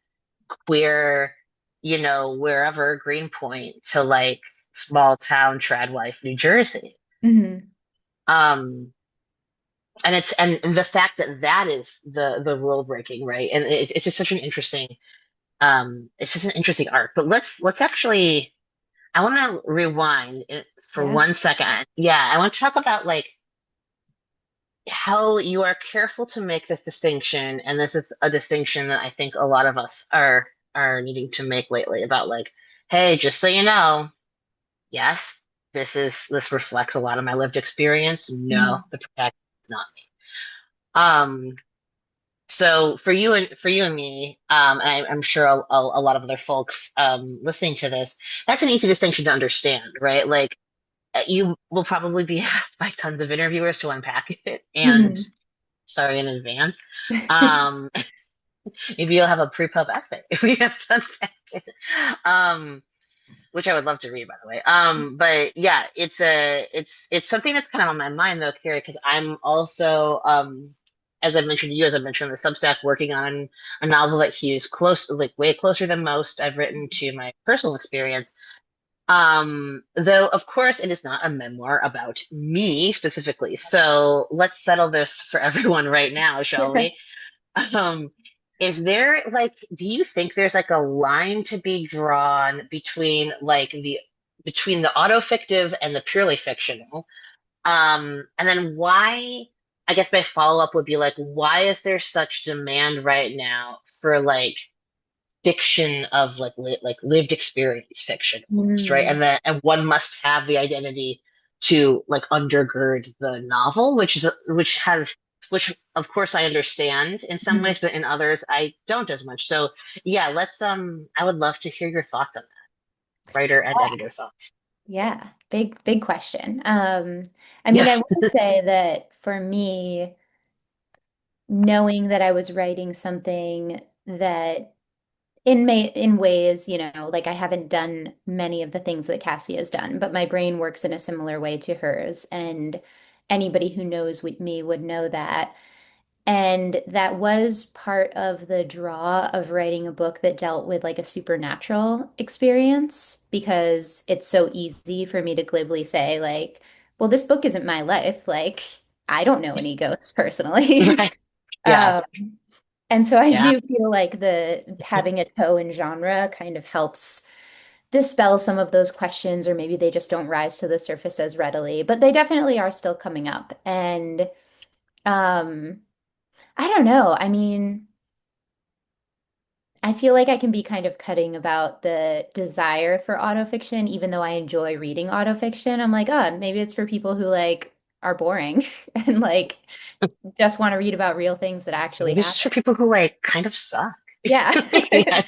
queer, wherever Greenpoint to like small town Tradwife, New Jersey. Hmm. Um, and the fact that that is the rule breaking, right? And it's just such an interesting it's just an interesting arc. But let's actually I want to rewind for Yeah. 1 second. Yeah, I want to talk about like how you are careful to make this distinction, and this is a distinction that I think a lot of us are needing to make lately about like, hey, just so you know, yes, this reflects a lot of my lived experience. No, Hmm. the protagonist is not me. Um, so for you and me, and I'm sure a lot of other folks listening to this, that's an easy distinction to understand, right? Like you will probably be asked by tons of interviewers to unpack it, and Hmm. sorry in advance. Um, maybe you'll have a pre-pub essay if we have to unpack it. Um, which I would love to read, by the way. But yeah, it's something that's kind of on my mind though, Carrie, because I'm also as I mentioned to you, as I mentioned on the Substack, working on a novel that hews close, like way closer than most I've written to my personal experience. Though of course it is not a memoir about me specifically. So let's settle this for everyone right now, shall we? Um, is there like, do you think there's like a line to be drawn between like between the autofictive and the purely fictional? And then why, I guess my follow-up would be like, why is there such demand right now for like fiction of like lived experience fiction almost, right? Hmm. And one must have the identity to like undergird the novel, which of course I understand in some Hmm. ways, but in others I don't as much. So yeah, let's I would love to hear your thoughts on that, writer and editor thoughts. Yeah. Big question. I mean, I Yes. will say that for me, knowing that I was writing something that in ways, like I haven't done many of the things that Cassie has done, but my brain works in a similar way to hers. And anybody who knows me would know that. And that was part of the draw of writing a book that dealt with like a supernatural experience, because it's so easy for me to glibly say, like, well, this book isn't my life. Like, I don't know any ghosts personally. Right. Yeah. Um, and so I Yeah. do feel like the having a toe in genre kind of helps dispel some of those questions, or maybe they just don't rise to the surface as readily, but they definitely are still coming up. And um, I don't know. I mean, I feel like I can be kind of cutting about the desire for autofiction, even though I enjoy reading autofiction. I'm like, oh, maybe it's for people who like are boring and like just want to read about real things that actually Maybe it's just happen. for people who like kind of suck. Yeah. Yeah.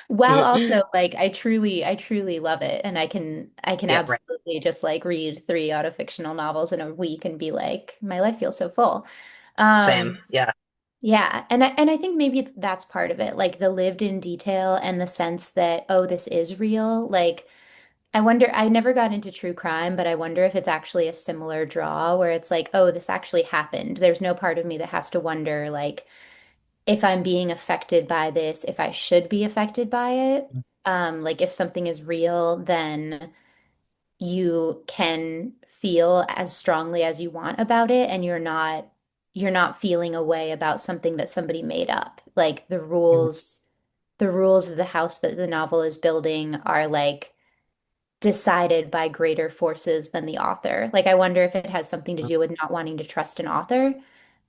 While also like I truly love it. And I can Yeah, right. absolutely just like read three autofictional novels in a week and be like, my life feels so full. Same. Um, Yeah. yeah, and I think maybe that's part of it, like the lived in detail and the sense that, oh, this is real. Like I wonder, I never got into true crime, but I wonder if it's actually a similar draw where it's like, oh, this actually happened. There's no part of me that has to wonder, like, if I'm being affected by this, if I should be affected by it. Like if something is real, then you can feel as strongly as you want about it, and you're not feeling a way about something that somebody made up. Like the rules of the house that the novel is building are like decided by greater forces than the author. Like I wonder if it has something to do with not wanting to trust an author.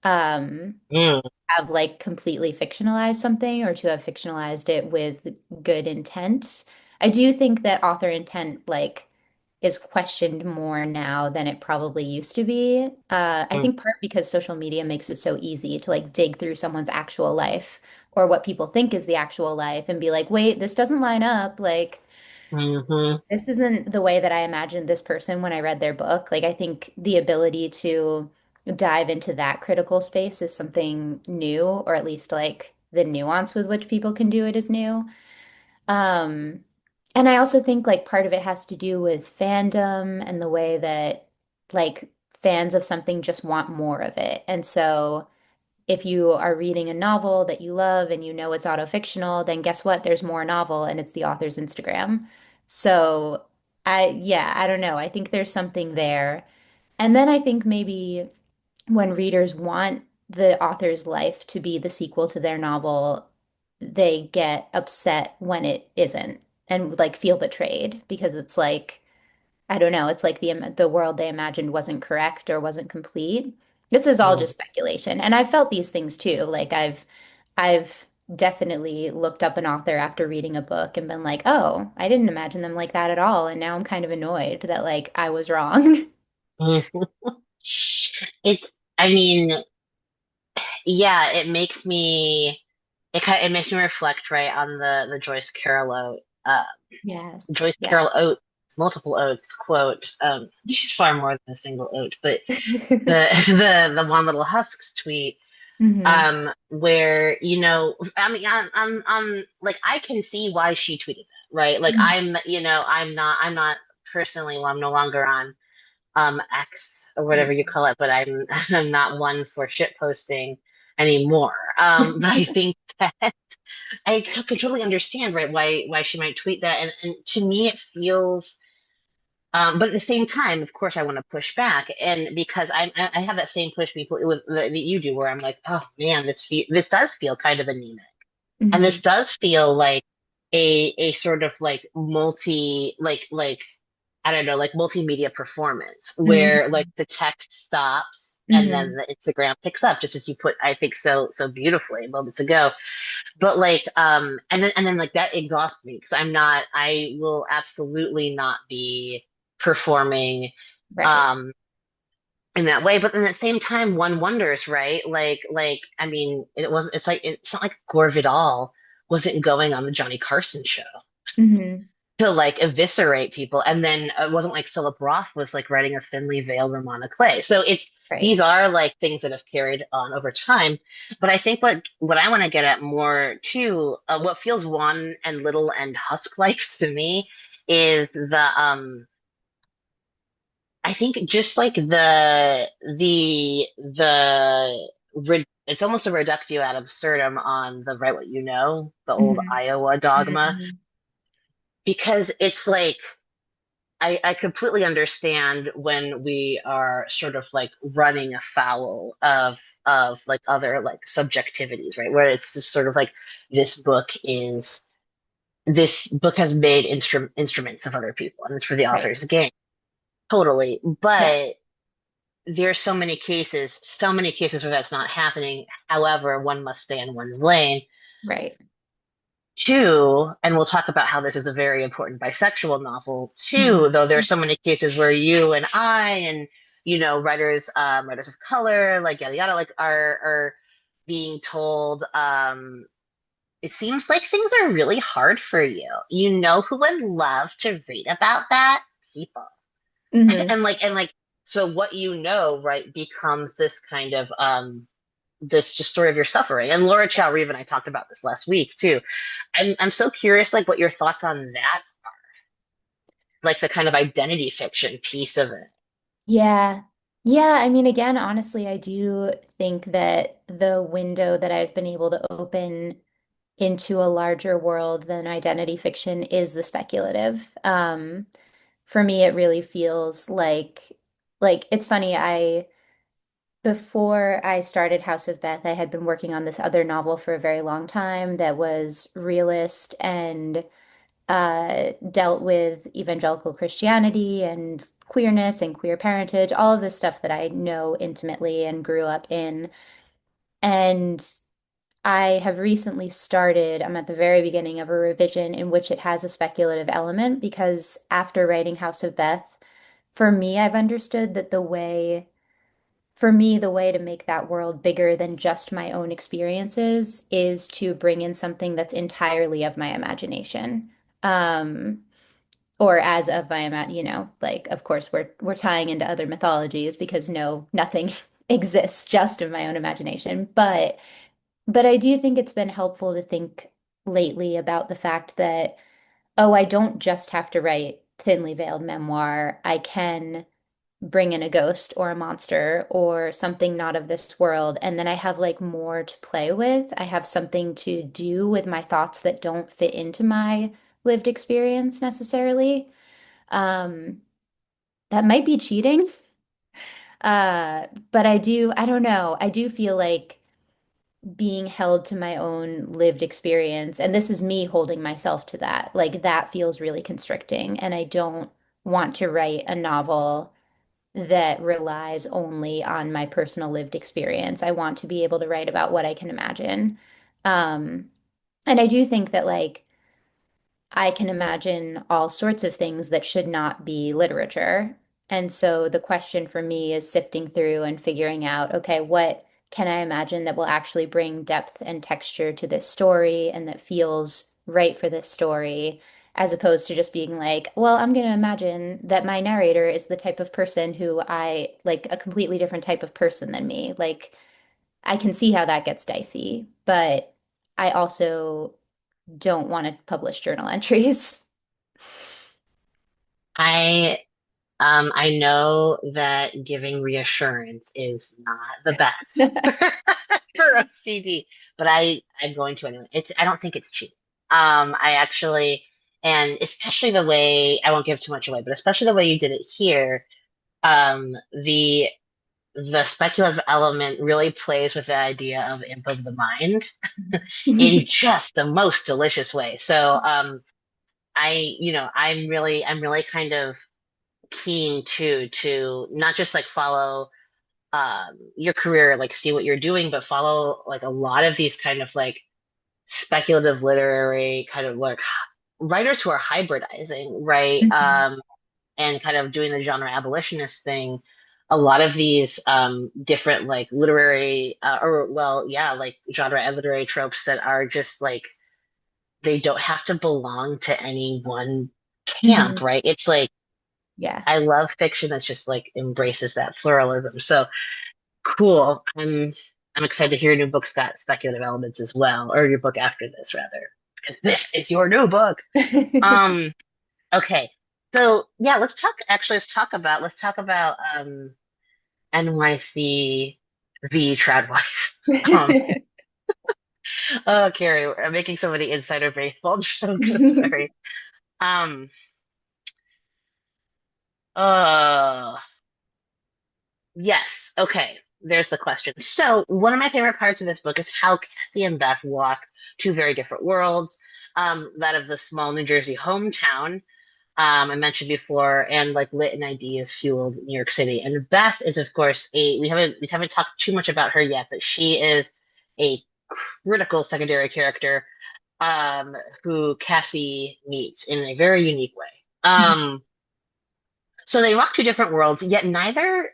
Um, Mm, have like completely fictionalized something or to have fictionalized it with good intent. I do think that author intent like is questioned more now than it probably used to be. I mm, think part because social media makes it so easy to like dig through someone's actual life or what people think is the actual life and be like, wait, this doesn't line up. Like hmm this isn't the way that I imagined this person when I read their book. Like, I think the ability to dive into that critical space is something new, or at least like the nuance with which people can do it is new. Um, and I also think like part of it has to do with fandom and the way that like fans of something just want more of it. And so if you are reading a novel that you love and you know it's autofictional, then guess what? There's more novel and it's the author's Instagram. So yeah, I don't know. I think there's something there. And then I think maybe when readers want the author's life to be the sequel to their novel, they get upset when it isn't and like feel betrayed because it's like, I don't know. It's like the world they imagined wasn't correct or wasn't complete. This is all mm, just speculation, and I've felt these things too. Like I've definitely looked up an author after reading a book and been like, "Oh, I didn't imagine them like that at all," and now I'm kind of annoyed that like I was wrong. mm. It's, I mean, yeah, it makes me reflect, right, on the Yes. Joyce Yeah. Carol Oates, multiple Oates quote. She's far more than a single oat, but the the one little husks tweet, hmm where, I mean, I'm like, I can see why she tweeted that, right? Like, I'm not personally, well, I'm no longer on X or whatever you call it, but I'm I'm not one for shit posting anymore. But I think that can totally understand, right, why she might tweet that, and to me it feels. But at the same time, of course, I want to push back, and because I have that same push people that you do, where I'm like, oh man, this does feel kind of anemic, and this hmm does feel like a sort of like like I don't know, like multimedia performance where like hmm the text stops and then hmm the Instagram picks up, just as you put, I think, so beautifully moments ago. But like, and then like that exhausts me because I will absolutely not be performing Right. um in that way. But then at the same time, one wonders, right? I mean, it's not like Gore Vidal wasn't going on the Johnny Carson show hmm to like eviscerate people. And then it wasn't like Philip Roth was like writing a thinly veiled Ramona Clay. So Right. these are like things that have carried on over time. But I think what I want to get at more too, what feels one and little and husk like to me is I think just like it's almost a reductio ad absurdum on the write what you know, the old hmm Iowa dogma, hmm because it's like I completely understand when we are sort of like running afoul of like other like subjectivities, right? Where it's just sort of like this book has made instruments of other people, and it's for the Right. author's gain. Totally. Yeah. But there's so many cases where that's not happening. However, one must stay in one's lane. Right. Two, and we'll talk about how this is a very important bisexual novel. hmm Two, though there's so many cases where you and I and writers of color, like yada yada, like are being told, it seems like things are really hard for you. You know who would love to read about that? People. Hmm. And so what you know, right, becomes this kind of this just story of your suffering. And Laura Chow Reeve and I talked about this last week too. I'm so curious like what your thoughts on that, like the kind of identity fiction piece of it. Yeah. Yeah, I mean, again, honestly, I do think that the window that I've been able to open into a larger world than identity fiction is the speculative. For me, it really feels like it's funny, before I started House of Beth, I had been working on this other novel for a very long time that was realist and dealt with evangelical Christianity and queerness and queer parentage, all of this stuff that I know intimately and grew up in. And I have recently started, I'm at the very beginning of a revision in which it has a speculative element because after writing House of Beth, for me, I've understood that for me, the way to make that world bigger than just my own experiences is to bring in something that's entirely of my imagination. Um, or as of my like of course we're tying into other mythologies because no, nothing exists just of my own imagination. But I do think it's been helpful to think lately about the fact that, oh, I don't just have to write thinly veiled memoir. I can bring in a ghost or a monster or something not of this world, and then I have like more to play with. I have something to do with my thoughts that don't fit into my lived experience necessarily. Um, that might be cheating. But I don't know. I do feel like being held to my own lived experience, and this is me holding myself to that, like that feels really constricting, and I don't want to write a novel that relies only on my personal lived experience. I want to be able to write about what I can imagine. Um, and I do think that like I can imagine all sorts of things that should not be literature. And so the question for me is sifting through and figuring out, okay, what can I imagine that will actually bring depth and texture to this story and that feels right for this story, as opposed to just being like, well, I'm going to imagine that my narrator is the type of person who I like a completely different type of person than me. Like, I can see how that gets dicey, but I also don't want to publish journal entries. I know that giving reassurance is not the best for OCD, but I'm going to anyway. I don't think it's cheap. I actually, and especially the way, I won't give too much away, but especially the way you did it here, um, the the speculative element really plays with the idea of imp of the mind in just the most delicious way. So, I'm really kind of keen to not just like follow your career, like see what you're doing, but follow like a lot of these kind of like speculative literary kind of like writers who are hybridizing, right? Mhm. And kind of doing the genre abolitionist thing. A lot of these different like literary or well, yeah, like genre and literary tropes that are just like they don't have to belong to any one camp, Mhm. right? It's like Yeah. I love fiction that's just like embraces that pluralism. So cool. I'm excited to hear your new book's got speculative elements as well, or your book after this rather, because this is your new book. Um, okay. So yeah, let's talk about NYC the trad wife. Um, oh Carrie, I'm making so many insider baseball jokes. I'm sorry. Um, uh Yes. Okay. There's the question. So, one of my favorite parts of this book is how Cassie and Beth walk two very different worlds. That of the small New Jersey hometown, I mentioned before, and like lit and ideas fueled New York City. And Beth is, of course, we haven't talked too much about her yet, but she is a critical secondary character, um, who Cassie meets in a very unique way. So they walk two different worlds, yet neither,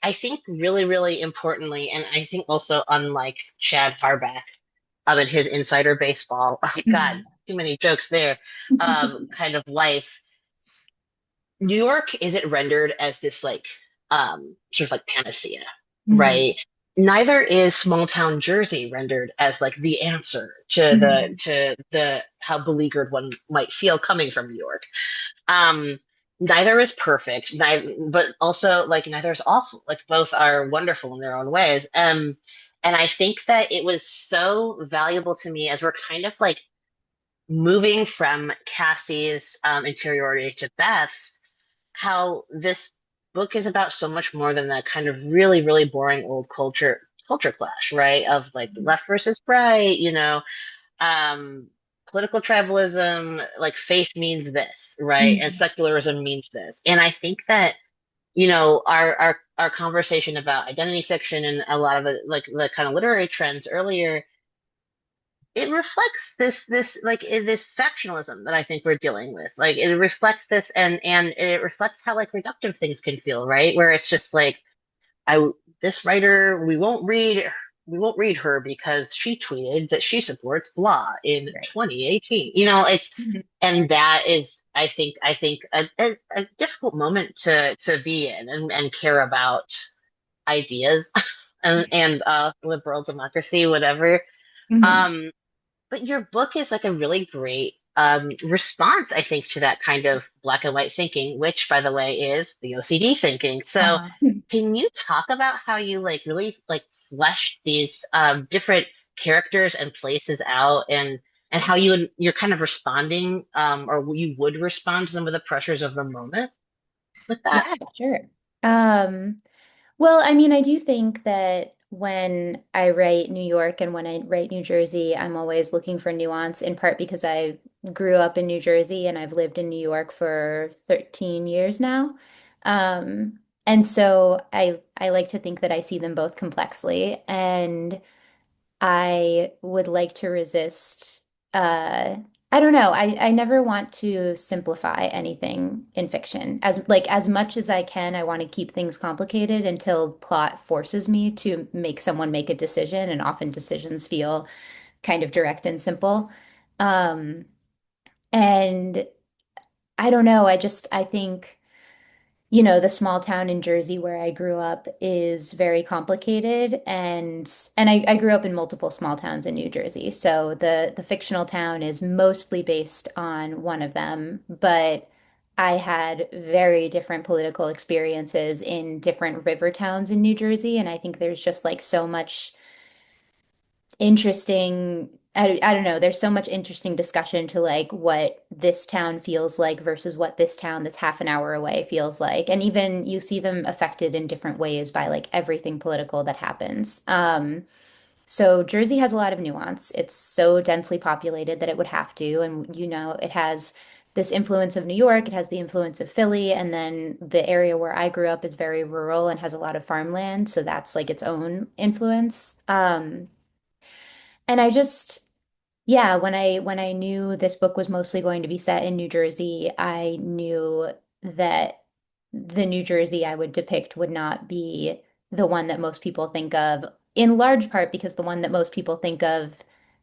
I think really, really importantly, and I think also unlike Chad Farback, in his insider baseball, oh God, Mhm. too many jokes there, kind of life. New York isn't rendered as this like sort of like panacea, Mhm. right? Neither is small town Jersey rendered as like the answer to Mhm. the how beleaguered one might feel coming from New York. Um, Neither is perfect, neither, but also like neither is awful. Like both are wonderful in their own ways. And I think that it was so valuable to me as we're kind of like moving from Cassie's interiority to Beth's, how this book is about so much more than that kind of really, really boring old culture clash, right? Of like left versus right, um, political tribalism, like faith means this, right? And Mhm. secularism means this. And I think that, our conversation about identity fiction and a lot of it, like the kind of literary trends earlier, it reflects this factionalism that I think we're dealing with. Like it reflects this and it reflects how like reductive things can feel, right? Where it's just like I this writer we won't read her because she tweeted that she supports blah in Right. 2018. It's Mhm. and that is I think a difficult moment to be in and care about ideas and liberal democracy, whatever. Mhm. Um but your book is like a really great response, I think, to that kind of black and white thinking, which, by the way, is the OCD thinking. So, Uh-huh. can you talk about how you like really like fleshed these different characters and places out, and how you're kind of responding, or you would respond to some of the pressures of the moment with that? Yeah, sure. Um, well, I mean, I do think that when I write New York and when I write New Jersey, I'm always looking for nuance, in part because I grew up in New Jersey and I've lived in New York for 13 years now. And so I like to think that I see them both complexly. And I would like to resist, uh, I don't know. I never want to simplify anything in fiction. As much as I can, I want to keep things complicated until plot forces me to make someone make a decision, and often decisions feel kind of direct and simple. Um, and I don't know, I think the small town in Jersey where I grew up is very complicated, and I grew up in multiple small towns in New Jersey. So the fictional town is mostly based on one of them, but I had very different political experiences in different river towns in New Jersey, and I think there's just like so much interesting I don't know, there's so much interesting discussion to like what this town feels like versus what this town that's half an hour away feels like. And even you see them affected in different ways by like everything political that happens. So Jersey has a lot of nuance. It's so densely populated that it would have to, and it has this influence of New York, it has the influence of Philly, and then the area where I grew up is very rural and has a lot of farmland, so that's like its own influence. And I just yeah, when I knew this book was mostly going to be set in New Jersey, I knew that the New Jersey I would depict would not be the one that most people think of, in large part because the one that most people think of,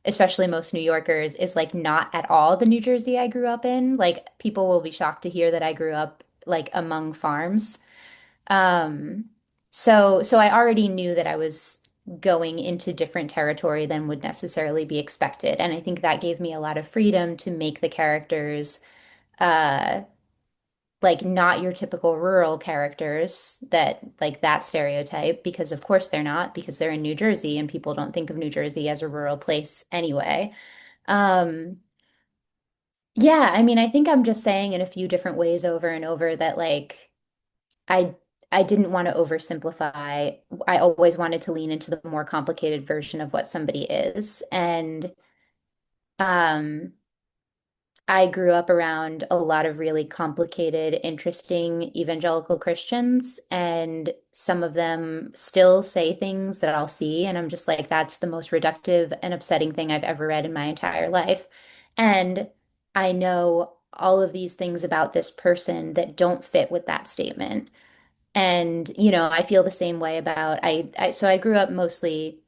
especially most New Yorkers, is like not at all the New Jersey I grew up in. Like people will be shocked to hear that I grew up like among farms. Um, so I already knew that I was going into different territory than would necessarily be expected. And I think that gave me a lot of freedom to make the characters uh like not your typical rural characters that like that stereotype, because of course they're not, because they're in New Jersey and people don't think of New Jersey as a rural place anyway. Um, yeah, I mean, I think I'm just saying in a few different ways over and over that like I I didn't want to oversimplify. I always wanted to lean into the more complicated version of what somebody is. And um, I grew up around a lot of really complicated, interesting evangelical Christians, and some of them still say things that I'll see, and I'm just like, that's the most reductive and upsetting thing I've ever read in my entire life. And I know all of these things about this person that don't fit with that statement. And, I feel the same way about so I grew up mostly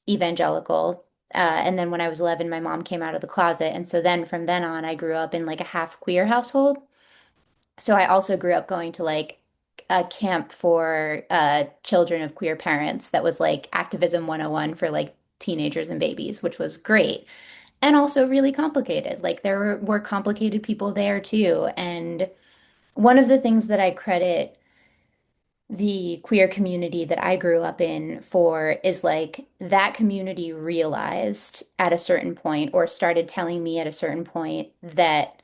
evangelical. And then when I was 11, my mom came out of the closet. And so then from then on, I grew up in like a half queer household. So I also grew up going to like a camp for children of queer parents that was like activism 101 for like teenagers and babies, which was great and also really complicated. Like there were complicated people there too. And one of the things that I credit the queer community that I grew up in for is like that community realized at a certain point or started telling me at a certain point that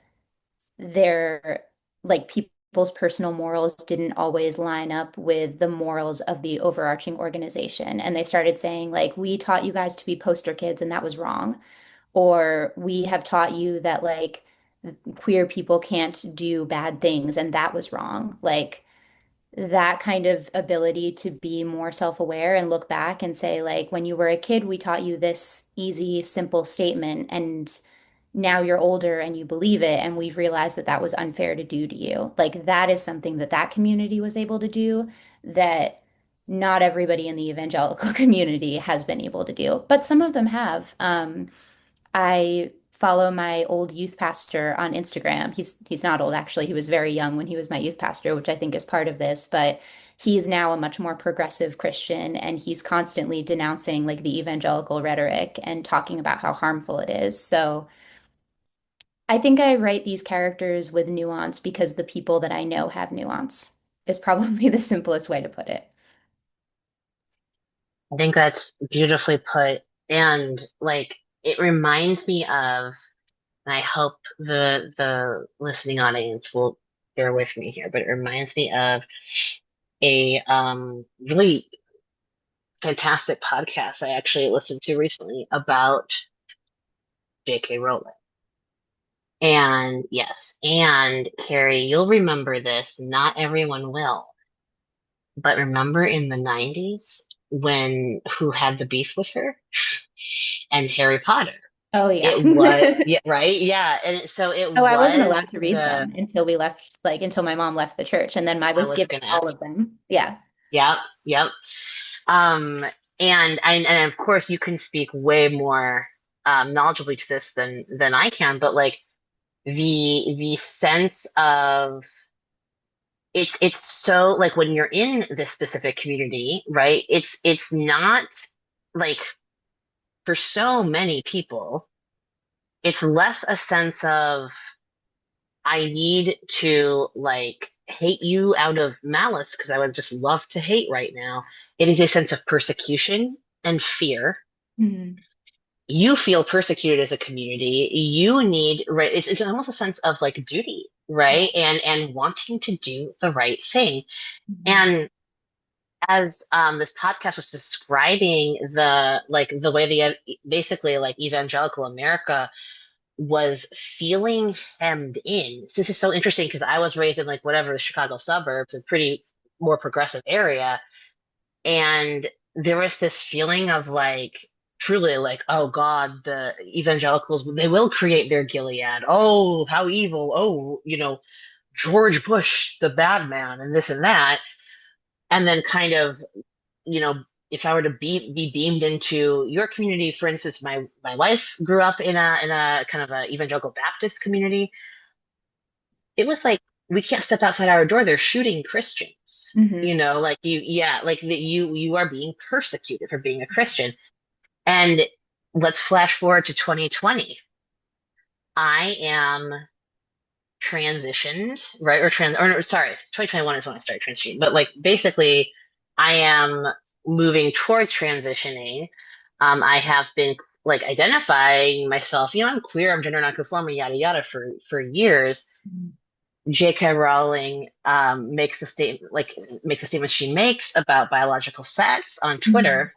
their like people's personal morals didn't always line up with the morals of the overarching organization. And they started saying, like, we taught you guys to be poster kids and that was wrong. Or we have taught you that like queer people can't do bad things and that was wrong. Like that kind of ability to be more self-aware and look back and say, like, when you were a kid, we taught you this easy, simple statement, and now you're older and you believe it, and we've realized that that was unfair to do to you. Like, that is something that that community was able to do that not everybody in the evangelical community has been able to do, but some of them have. I follow my old youth pastor on Instagram. He's not old actually. He was very young when he was my youth pastor, which I think is part of this, but he's now a much more progressive Christian and he's constantly denouncing like the evangelical rhetoric and talking about how harmful it is. So I think I write these characters with nuance because the people that I know have nuance is probably the simplest way to put it. I think that's beautifully put. And like it reminds me of, and I hope the listening audience will bear with me here, but it reminds me of a really fantastic podcast I actually listened to recently about J.K. Rowling. And yes, and Carrie, you'll remember this, not everyone will, but remember in the 90s when who had the beef with her and Harry Potter. Oh yeah. It was, yeah, right? Yeah. So it Oh, I wasn't was allowed to read them until we left, like until my mom left the church, and then I I was was given gonna all ask. of them. Yeah. Yep, yep. Um, and of course you can speak way more knowledgeably to this than I can, but like the sense of it's so like when you're in this specific community, right? It's not like for so many people, it's less a sense of I need to like hate you out of malice because I would just love to hate right now. It is a sense of persecution and fear. Mhm. You feel persecuted as a community. You need, right? It's almost a sense of like duty, Yeah. right? And wanting to do the right thing. Mhm. And as this podcast was describing the way the basically like evangelical America was feeling hemmed in. This is so interesting because I was raised in like whatever the Chicago suburbs, a pretty more progressive area, and there was this feeling of like truly like, oh God, the evangelicals, they will create their Gilead. Oh, how evil. Oh, George Bush, the bad man, and this and that. And then kind of, you know, if I were to be beamed into your community, for instance, my wife grew up in a kind of a evangelical Baptist community. It was like we can't step outside our door. They're shooting Christians. Mhm. Like yeah, like that you are being persecuted for being a Christian. And let's flash forward to 2020. I am transitioned, right? Or no, sorry, 2021 is when I started transitioning. But like basically, I am moving towards transitioning. I have been like identifying myself, I'm queer, I'm gender nonconforming, yada yada for years. Mhm. J.K. Rowling makes a statement she makes about biological sex on Mhm. Twitter,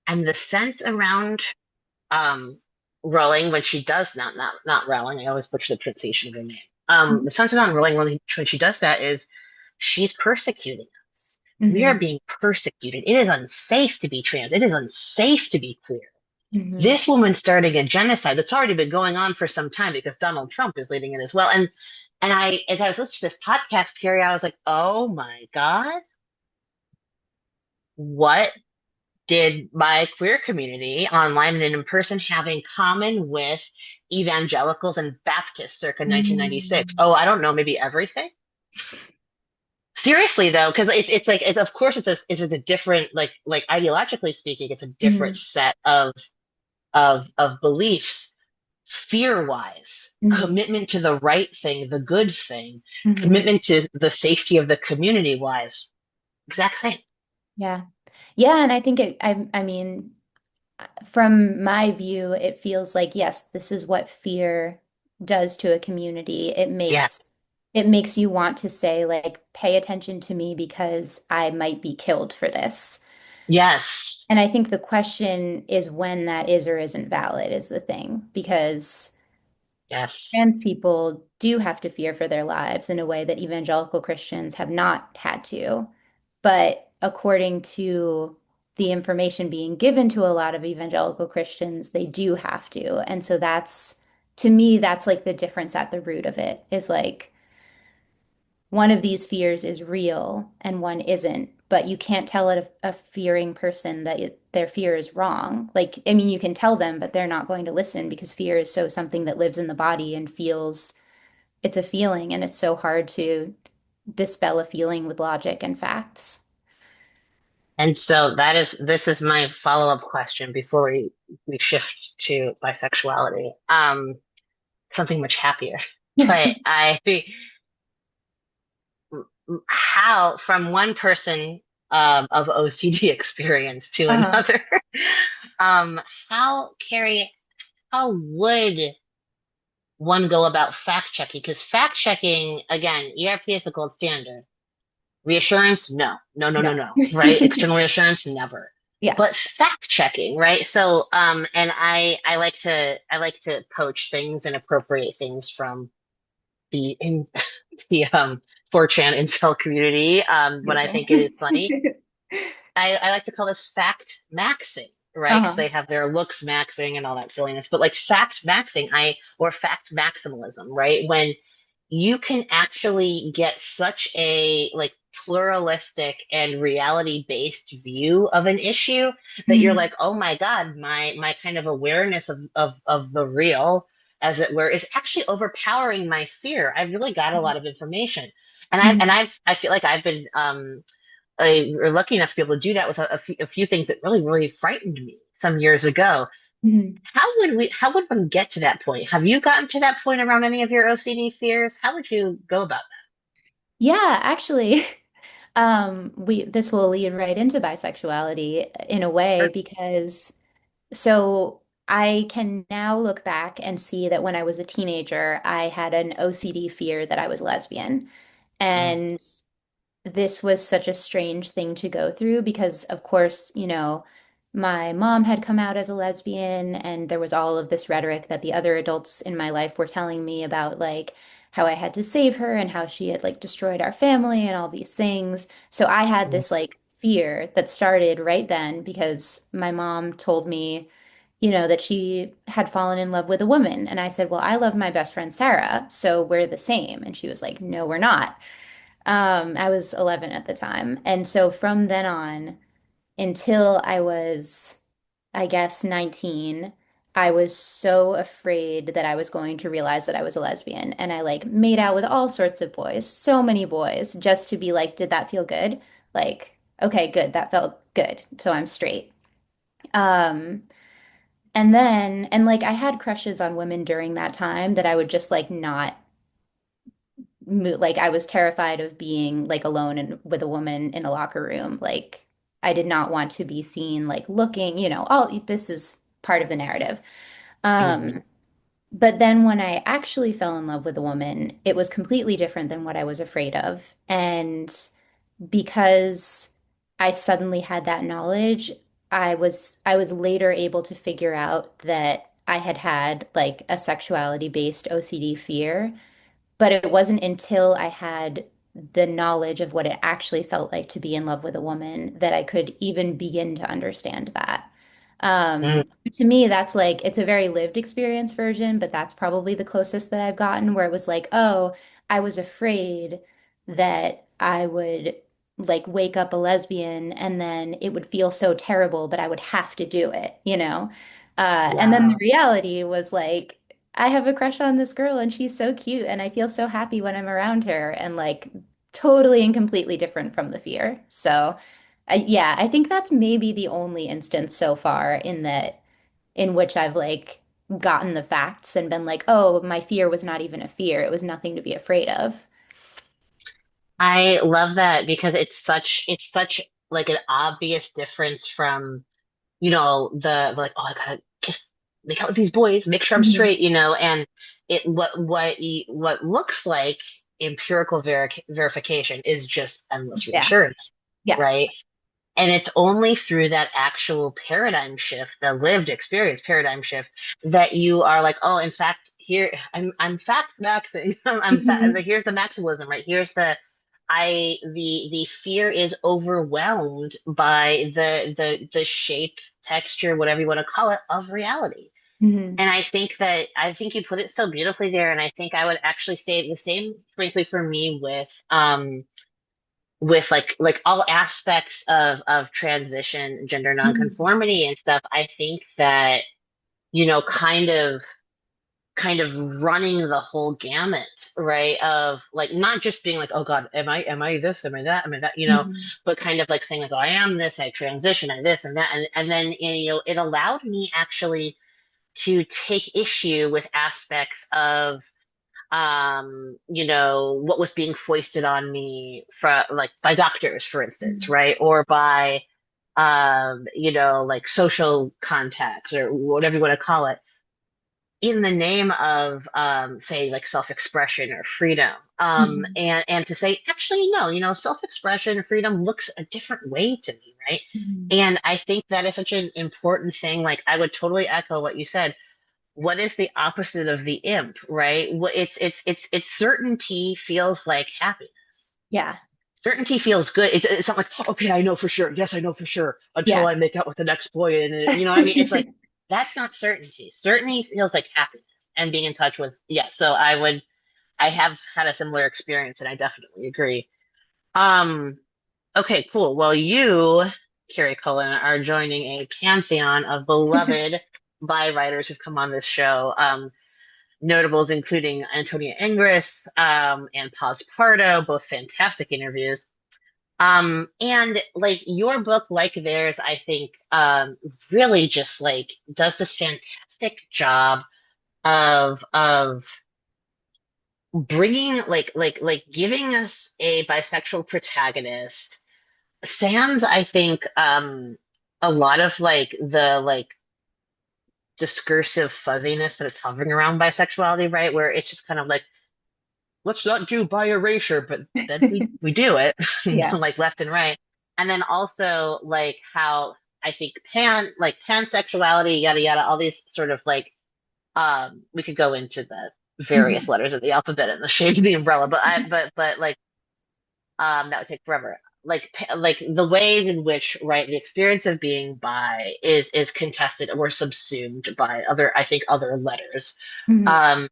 and the sense around um Rowling when she does not Rowling. I always butcher the pronunciation of her name. The sense around Rowling when she does that is she's persecuting us. We are Mhm. being persecuted. It is unsafe to be trans. It is unsafe to be queer. Mhm. This woman's starting a genocide that's already been going on for some time because Donald Trump is leading it as well. And as I was listening to this podcast, Carrie, I was like, oh my God, what did my queer community online and in person have in common with evangelicals and Baptists circa 1996? Mm. Oh, I don't know, maybe everything. Seriously though, because it's like it's of course it's a different like ideologically speaking, it's a different Mhm. set of beliefs, fear wise, Mhm. commitment to the right thing, the good thing, Mhm. commitment to the safety of the community wise, exact same. Yeah. Yeah, and I think I mean, from my view, it feels like, yes, this is what fear does to a community. Yeah. It makes you want to say, like, pay attention to me because I might be killed for this. Yes. And I think the question is when that is or isn't valid is the thing, because Yes. trans people do have to fear for their lives in a way that evangelical Christians have not had to. But according to the information being given to a lot of evangelical Christians, they do have to. And so that's, to me, that's like the difference at the root of it is like one of these fears is real and one isn't. But you can't tell a fearing person that their fear is wrong. Like, I mean, you can tell them, but they're not going to listen because fear is so something that lives in the body and feels, it's a feeling, and it's so hard to dispel a feeling with logic and facts. And so this is my follow-up question before we shift to bisexuality. Something much happier. But I how from one person of OCD experience to Uh-huh. another, um, how Carrie, how would one go about fact checking? Because fact checking, again, ERP is the gold standard. Reassurance, no, no, no, no, No. no, right? External reassurance, never. Yeah. But fact checking, right? So, and I like to poach things and appropriate things from the in the 4chan incel community when I Beautiful. think it is funny. I like to call this fact maxing, right? Because Uh-huh. they have their looks maxing and all that silliness. But like fact maxing, or fact maximalism, right? When you can actually get such a like pluralistic and reality-based view of an issue that you're Mhm. like, oh my God, my kind of awareness of the real, as it were, is actually overpowering my fear. I've really got a lot of information. Mhm. I feel like I've been are lucky enough to be able to do that with a few things that really frightened me some years ago. Mhm. How would one get to that point? Have you gotten to that point around any of your OCD fears? How would you go about Yeah, actually, we this will lead right into bisexuality in a way that? because so I can now look back and see that when I was a teenager, I had an OCD fear that I was lesbian. Mm, And this was such a strange thing to go through because, of course, my mom had come out as a lesbian, and there was all of this rhetoric that the other adults in my life were telling me about, like, how I had to save her and how she had, like, destroyed our family and all these things. So I had mm, this, like, fear that started right then because my mom told me, that she had fallen in love with a woman. And I said, well, I love my best friend Sarah, so we're the same. And she was like, no, we're not. I was 11 at the time. And so from then on until I was, I guess, 19, I was so afraid that I was going to realize that I was a lesbian. And I like made out with all sorts of boys, so many boys, just to be like, did that feel good? Like, okay, good, that felt good. So I'm straight. Um, and like I had crushes on women during that time that I would just like not like I was terrified of being like alone and with a woman in a locker room. Like I did not want to be seen like looking, all this is part of the narrative. mhm. Um, but then when I actually fell in love with a woman, it was completely different than what I was afraid of. And because I suddenly had that knowledge, I was later able to figure out that I had had like a sexuality based OCD fear, but it wasn't until I had the knowledge of what it actually felt like to be in love with a woman that I could even begin to understand that. Mm. To me, that's like, it's a very lived experience version, but that's probably the closest that I've gotten where it was like, oh, I was afraid that I would like wake up a lesbian and then it would feel so terrible, but I would have to do it, you know? And then the Wow. reality was like, I have a crush on this girl and she's so cute and I feel so happy when I'm around her and like totally and completely different from the fear. So, yeah, I think that's maybe the only instance so far in which I've like gotten the facts and been like, oh, my fear was not even a fear. It was nothing to be afraid of. I love that because it's such like an obvious difference from, the like, oh, I gotta kiss, make out with these boys, make sure I'm Mhm. straight, and what looks like empirical verification is just endless Yeah. reassurance, Yeah. right? And it's only through that actual paradigm shift, the lived experience paradigm shift, that you are like, oh, in fact, here I'm fact maxing. Mhm. Like, here's the maximalism, right? Here's the fear is overwhelmed by the shape, texture, whatever you want to call it, of reality. Mhm. And I think you put it so beautifully there. And I think I would actually say the same, frankly, for me with like all aspects of transition, gender Mhm. nonconformity and stuff. I think that, kind of running the whole gamut, right? Of like not just being like, oh God, am I this? Am I that? Am I that? Mhm. But kind of like saying like, oh, I am this, I transition, I this and that. And then, it allowed me actually to take issue with aspects of what was being foisted on me from like by doctors, for instance, Mhm. right? Or by like social contacts or whatever you want to call it, in the name of say like self-expression or freedom. Mhm. And to say, actually, no, self-expression and freedom looks a different way to me, right? Mhm. And I think that is such an important thing. Like, I would totally echo what you said. What is the opposite of the imp, right? It's certainty feels like happiness. Yeah. Certainty feels good. It's not like, okay, I know for sure. Yes, I know for sure until Yeah. I make out with the next boy. And what I mean? It's like, that's not certainty. Certainty feels like happiness and being in touch with, yeah. So I have had a similar experience and I definitely agree. Um, okay, cool. Well, you, Kerry Cullen, are joining a pantheon of beloved by writers who've come on this show. Notables including Antonia Ingres, and Paz Pardo, both fantastic interviews. And like your book, like theirs, I think, really just like does this fantastic job of bringing like giving us a bisexual protagonist, sans, I think, a lot of like the like discursive fuzziness that it's hovering around bisexuality, right? Where it's just kind of like, let's not do bi erasure, but then we do it, Yeah. like left and right. And then also like how I think pansexuality, yada yada, all these sort of like, we could go into the various Mhm. letters of the alphabet and the shape of the umbrella, but like, that would take forever. Like the way in which, right, the experience of being bi is contested or subsumed by other, I think, other letters. Mhm. Um,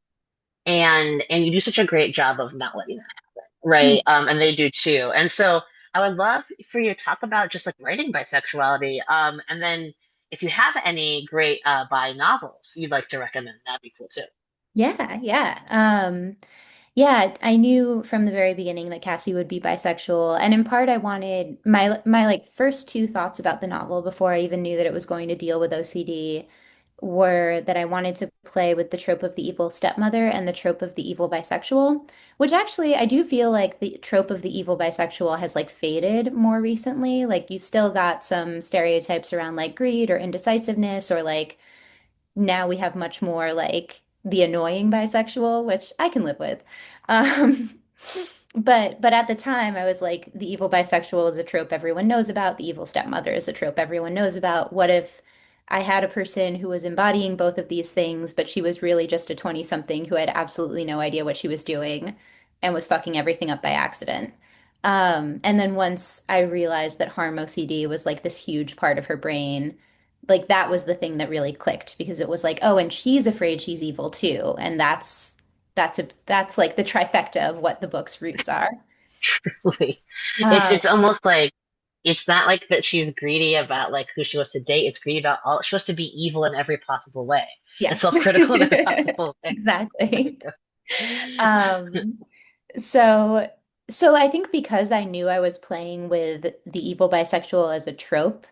and you do such a great job of not letting that happen, right? Thanks. And they do too. And so I would love for you to talk about just like writing bisexuality. And then if you have any great bi novels you'd like to recommend, that'd be cool too. Yeah, yeah. Yeah, I knew from the very beginning that Cassie would be bisexual, and in part I wanted my like first two thoughts about the novel before I even knew that it was going to deal with OCD were that I wanted to play with the trope of the evil stepmother and the trope of the evil bisexual, which actually I do feel like the trope of the evil bisexual has like faded more recently. Like you've still got some stereotypes around like greed or indecisiveness or like now we have much more like the annoying bisexual, which I can live with. Um, but at the time I was like the evil bisexual is a trope everyone knows about, the evil stepmother is a trope everyone knows about. What if I had a person who was embodying both of these things, but she was really just a 20 something who had absolutely no idea what she was doing and was fucking everything up by accident. And then once I realized that harm OCD was like this huge part of her brain, like that was the thing that really clicked because it was like, oh, and she's afraid she's evil too. And that's like the trifecta of what the book's roots are. Truly. Um, It's almost like it's not like that she's greedy about like who she wants to date. It's greedy about all she wants to be evil in every possible way and yes, self-critical in every possible way. exactly. Um, so so I think because I knew I was playing with the evil bisexual as a trope,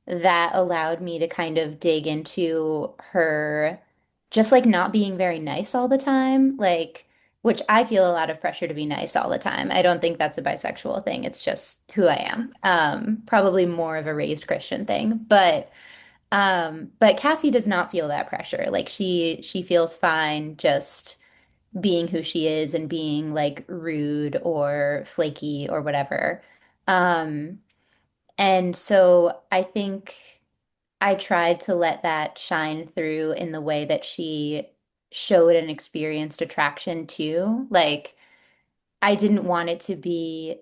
that allowed me to kind of dig into her just like not being very nice all the time, like which I feel a lot of pressure to be nice all the time. I don't think that's a bisexual thing. It's just who I am. Probably more of a raised Christian thing, but Cassie does not feel that pressure. Like she feels fine just being who she is and being like rude or flaky or whatever. Um, and so I think I tried to let that shine through in the way that she showed and experienced attraction too. Like, I didn't want it to be,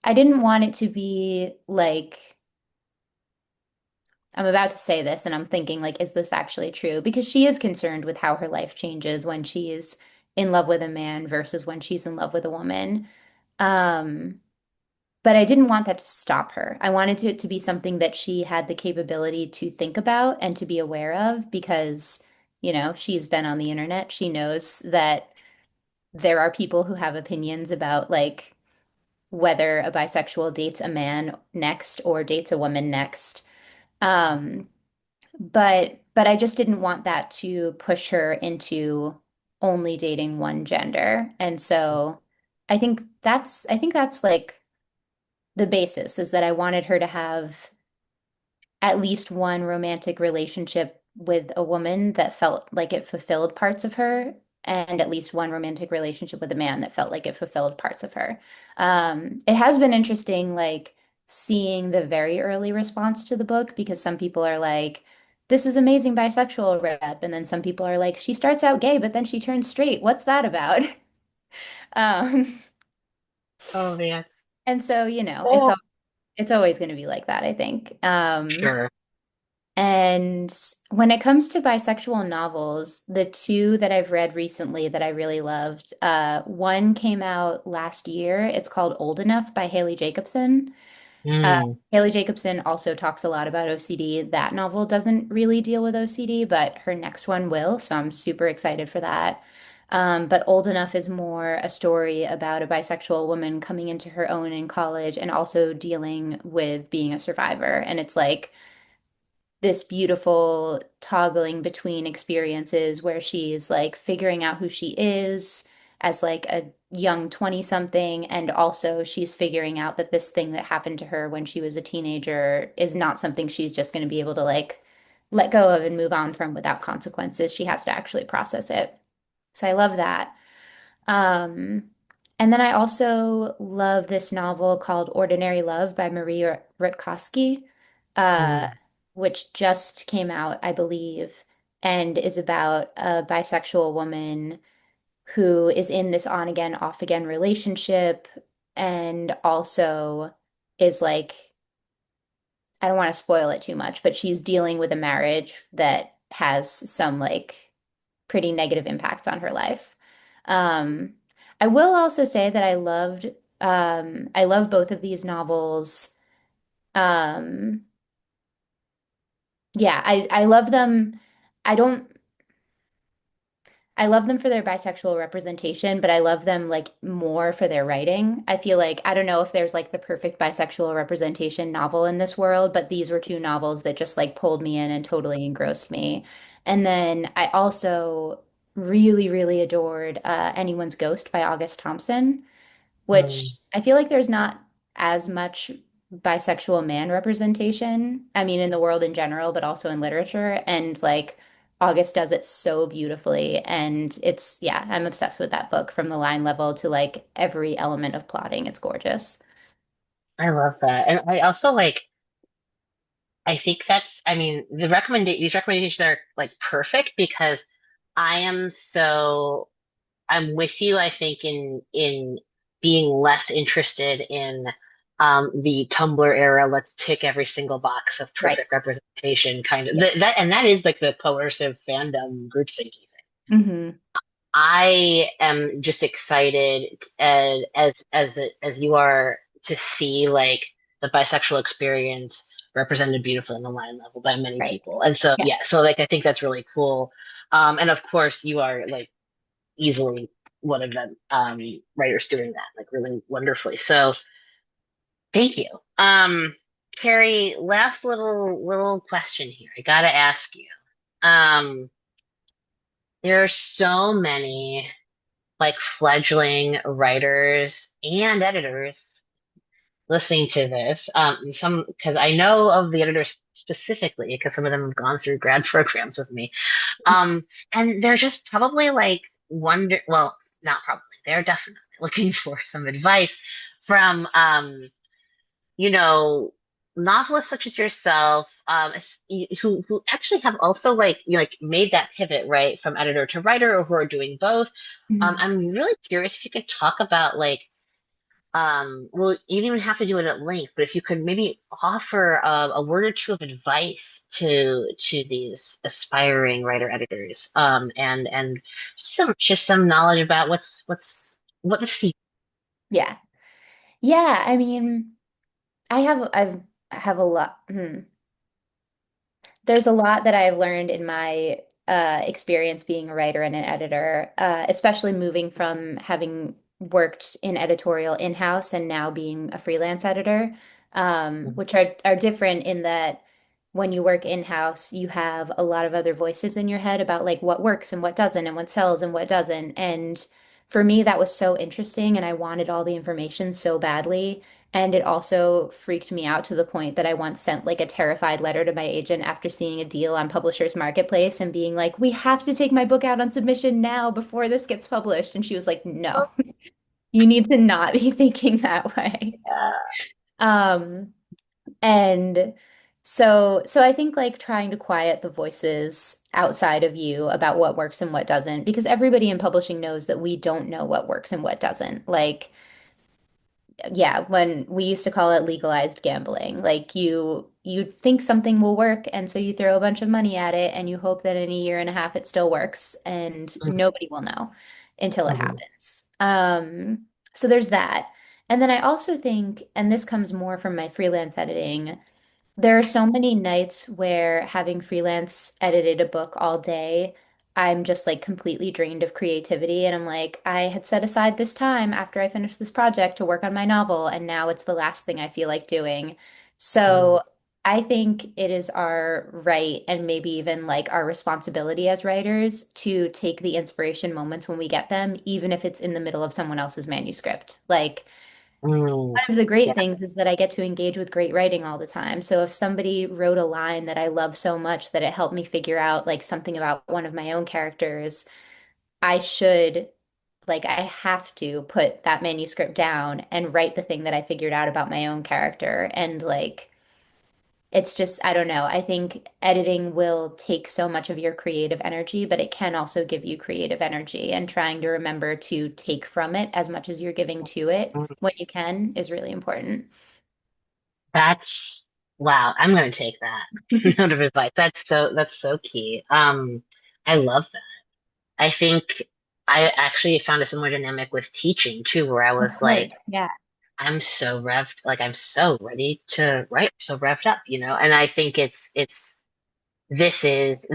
I didn't want it to be like, I'm about to say this and I'm thinking, like, is this actually true? Because she is concerned with how her life changes when she's in love with a man versus when she's in love with a woman. Um, But I didn't want that to stop her. I wanted it to be something that she had the capability to think about and to be aware of because, she's been on the internet. She knows that there are people who have opinions about like whether a bisexual dates a man next or dates a woman next. Um, but I just didn't want that to push her into only dating one gender. And so I think that's like the basis is that I wanted her to have at least one romantic relationship with a woman that felt like it fulfilled parts of her, and at least one romantic relationship with a man that felt like it fulfilled parts of her. It has been interesting, like seeing the very early response to the book because some people are like, this is amazing bisexual rep, and then some people are like, she starts out gay, but then she turns straight. What's that about? Um, Oh man. and so, Oh, it's always going to be like that, I think. sure. And when it comes to bisexual novels, the two that I've read recently that I really loved, one came out last year. It's called Old Enough by Haley Jacobson. Mm, Haley Jacobson also talks a lot about OCD. That novel doesn't really deal with OCD, but her next one will, so I'm super excited for that. But Old Enough is more a story about a bisexual woman coming into her own in college and also dealing with being a survivor. And it's like, this beautiful toggling between experiences where she's like figuring out who she is as like a young 20 something and also she's figuring out that this thing that happened to her when she was a teenager is not something she's just going to be able to like let go of and move on from without consequences. She has to actually process it. So I love that. Um, and then I also love this novel called Ordinary Love by Marie Rutkowski, uh, mm, which just came out, I believe, and is about a bisexual woman who is in this on again, off again relationship and also is like, I don't want to spoil it too much, but she's dealing with a marriage that has some like pretty negative impacts on her life. Um, I will also say that I love both of these novels. Um, yeah, I love them. I don't, I love them for their bisexual representation, but I love them like more for their writing. I feel like I don't know if there's like the perfect bisexual representation novel in this world, but these were two novels that just like pulled me in and totally engrossed me. And then I also really, really adored Anyone's Ghost by August Thompson, mm. which I feel like there's not as much bisexual man representation. I mean, in the world in general, but also in literature. And like August does it so beautifully. And yeah, I'm obsessed with that book from the line level to like every element of plotting. It's gorgeous. I love that. And I also like I think that's I mean these recommendations are like perfect because I am so I'm with you, I think, in being less interested in the Tumblr era, let's tick every single box of Right. perfect representation kind of Yeah. that and that is like the coercive fandom group thinking thing. Hmm. I am just excited as you are to see like the bisexual experience represented beautifully on the line level by many Right. people. And so Yeah. yeah, so like I think that's really cool. And of course you are like easily one of the writers doing that like really wonderfully. So thank you. Carrie, last little question here. I gotta ask you. Um, there are so many like fledgling writers and editors listening to this. Some because I know of the editors specifically because some of them have gone through grad programs with me. Um, and they're just probably like well, not probably, they're definitely looking for some advice from you know, novelists such as yourself, who actually have also like like made that pivot right from editor to writer, or who are doing both. Mhm. I'm really curious if you could talk about like, well, you don't even have to do it at length, but if you could maybe offer a word or two of advice to these aspiring writer editors, and just some knowledge about what the secret. Yeah. Yeah. I mean, I have a lot. There's a lot that I've learned in my experience being a writer and an editor, especially moving from having worked in editorial in-house and now being a freelance editor, which are different in that when you work in-house, you have a lot of other voices in your head about like what works and what doesn't and what sells and what doesn't. And for me, that was so interesting, and I wanted all the information so badly. And it also freaked me out to the point that I once sent like a terrified letter to my agent after seeing a deal on Publishers Marketplace and being like, "We have to take my book out on submission now before this gets published." And she was like, "No, you need to not be thinking that way." Yeah. Um, and so I think like trying to quiet the voices outside of you about what works and what doesn't, because everybody in publishing knows that we don't know what works and what doesn't. Like yeah, when we used to call it legalized gambling. Like you think something will work, and so you throw a bunch of money at it and you hope that in a year and a half it still works, and nobody will know until it Mhm. happens. So there's that. And then I also think, and this comes more from my freelance editing, there are so many nights where having freelance edited a book all day, I'm just like completely drained of creativity. And I'm like, I had set aside this time after I finished this project to work on my novel, and now it's the last thing I feel like doing. Mhm. So I think it is our right and maybe even like our responsibility as writers to take the inspiration moments when we get them, even if it's in the middle of someone else's manuscript. Like, Mm. one of the great Yeah. things is that I get to engage with great writing all the time. So if somebody wrote a line that I love so much that it helped me figure out like something about one of my own characters, I should, like, I have to put that manuscript down and write the thing that I figured out about my own character. And like, it's just, I don't know. I think editing will take so much of your creative energy, but it can also give you creative energy. And trying to remember to take from it as much as you're giving to it Mm. when you can is really important. That's wow. I'm gonna take that note of advice. That's so key. I love that. I think I actually found a similar dynamic with teaching too, where I Of was like, course, yeah. I'm so revved, like I'm so ready to write, so revved up, you know. And I think it's this is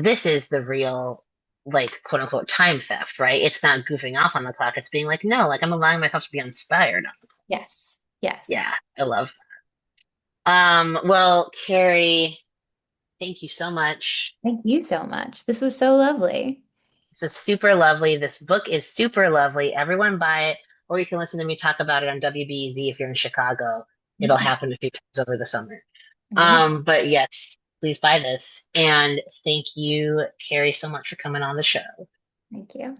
the real like quote unquote time theft, right? It's not goofing off on the clock. It's being like, no, like I'm allowing myself to be inspired. Yes. Yes. Yeah, I love that. Well, Carrie, thank you so much. Thank you so much. This was so lovely. This is super lovely. This book is super lovely. Everyone buy it, or you can listen to me talk about it on WBEZ if you're in Chicago. It'll happen a few times over the summer. Amazing. But yes, please buy this. And thank you, Carrie, so much for coming on the show. Thank you.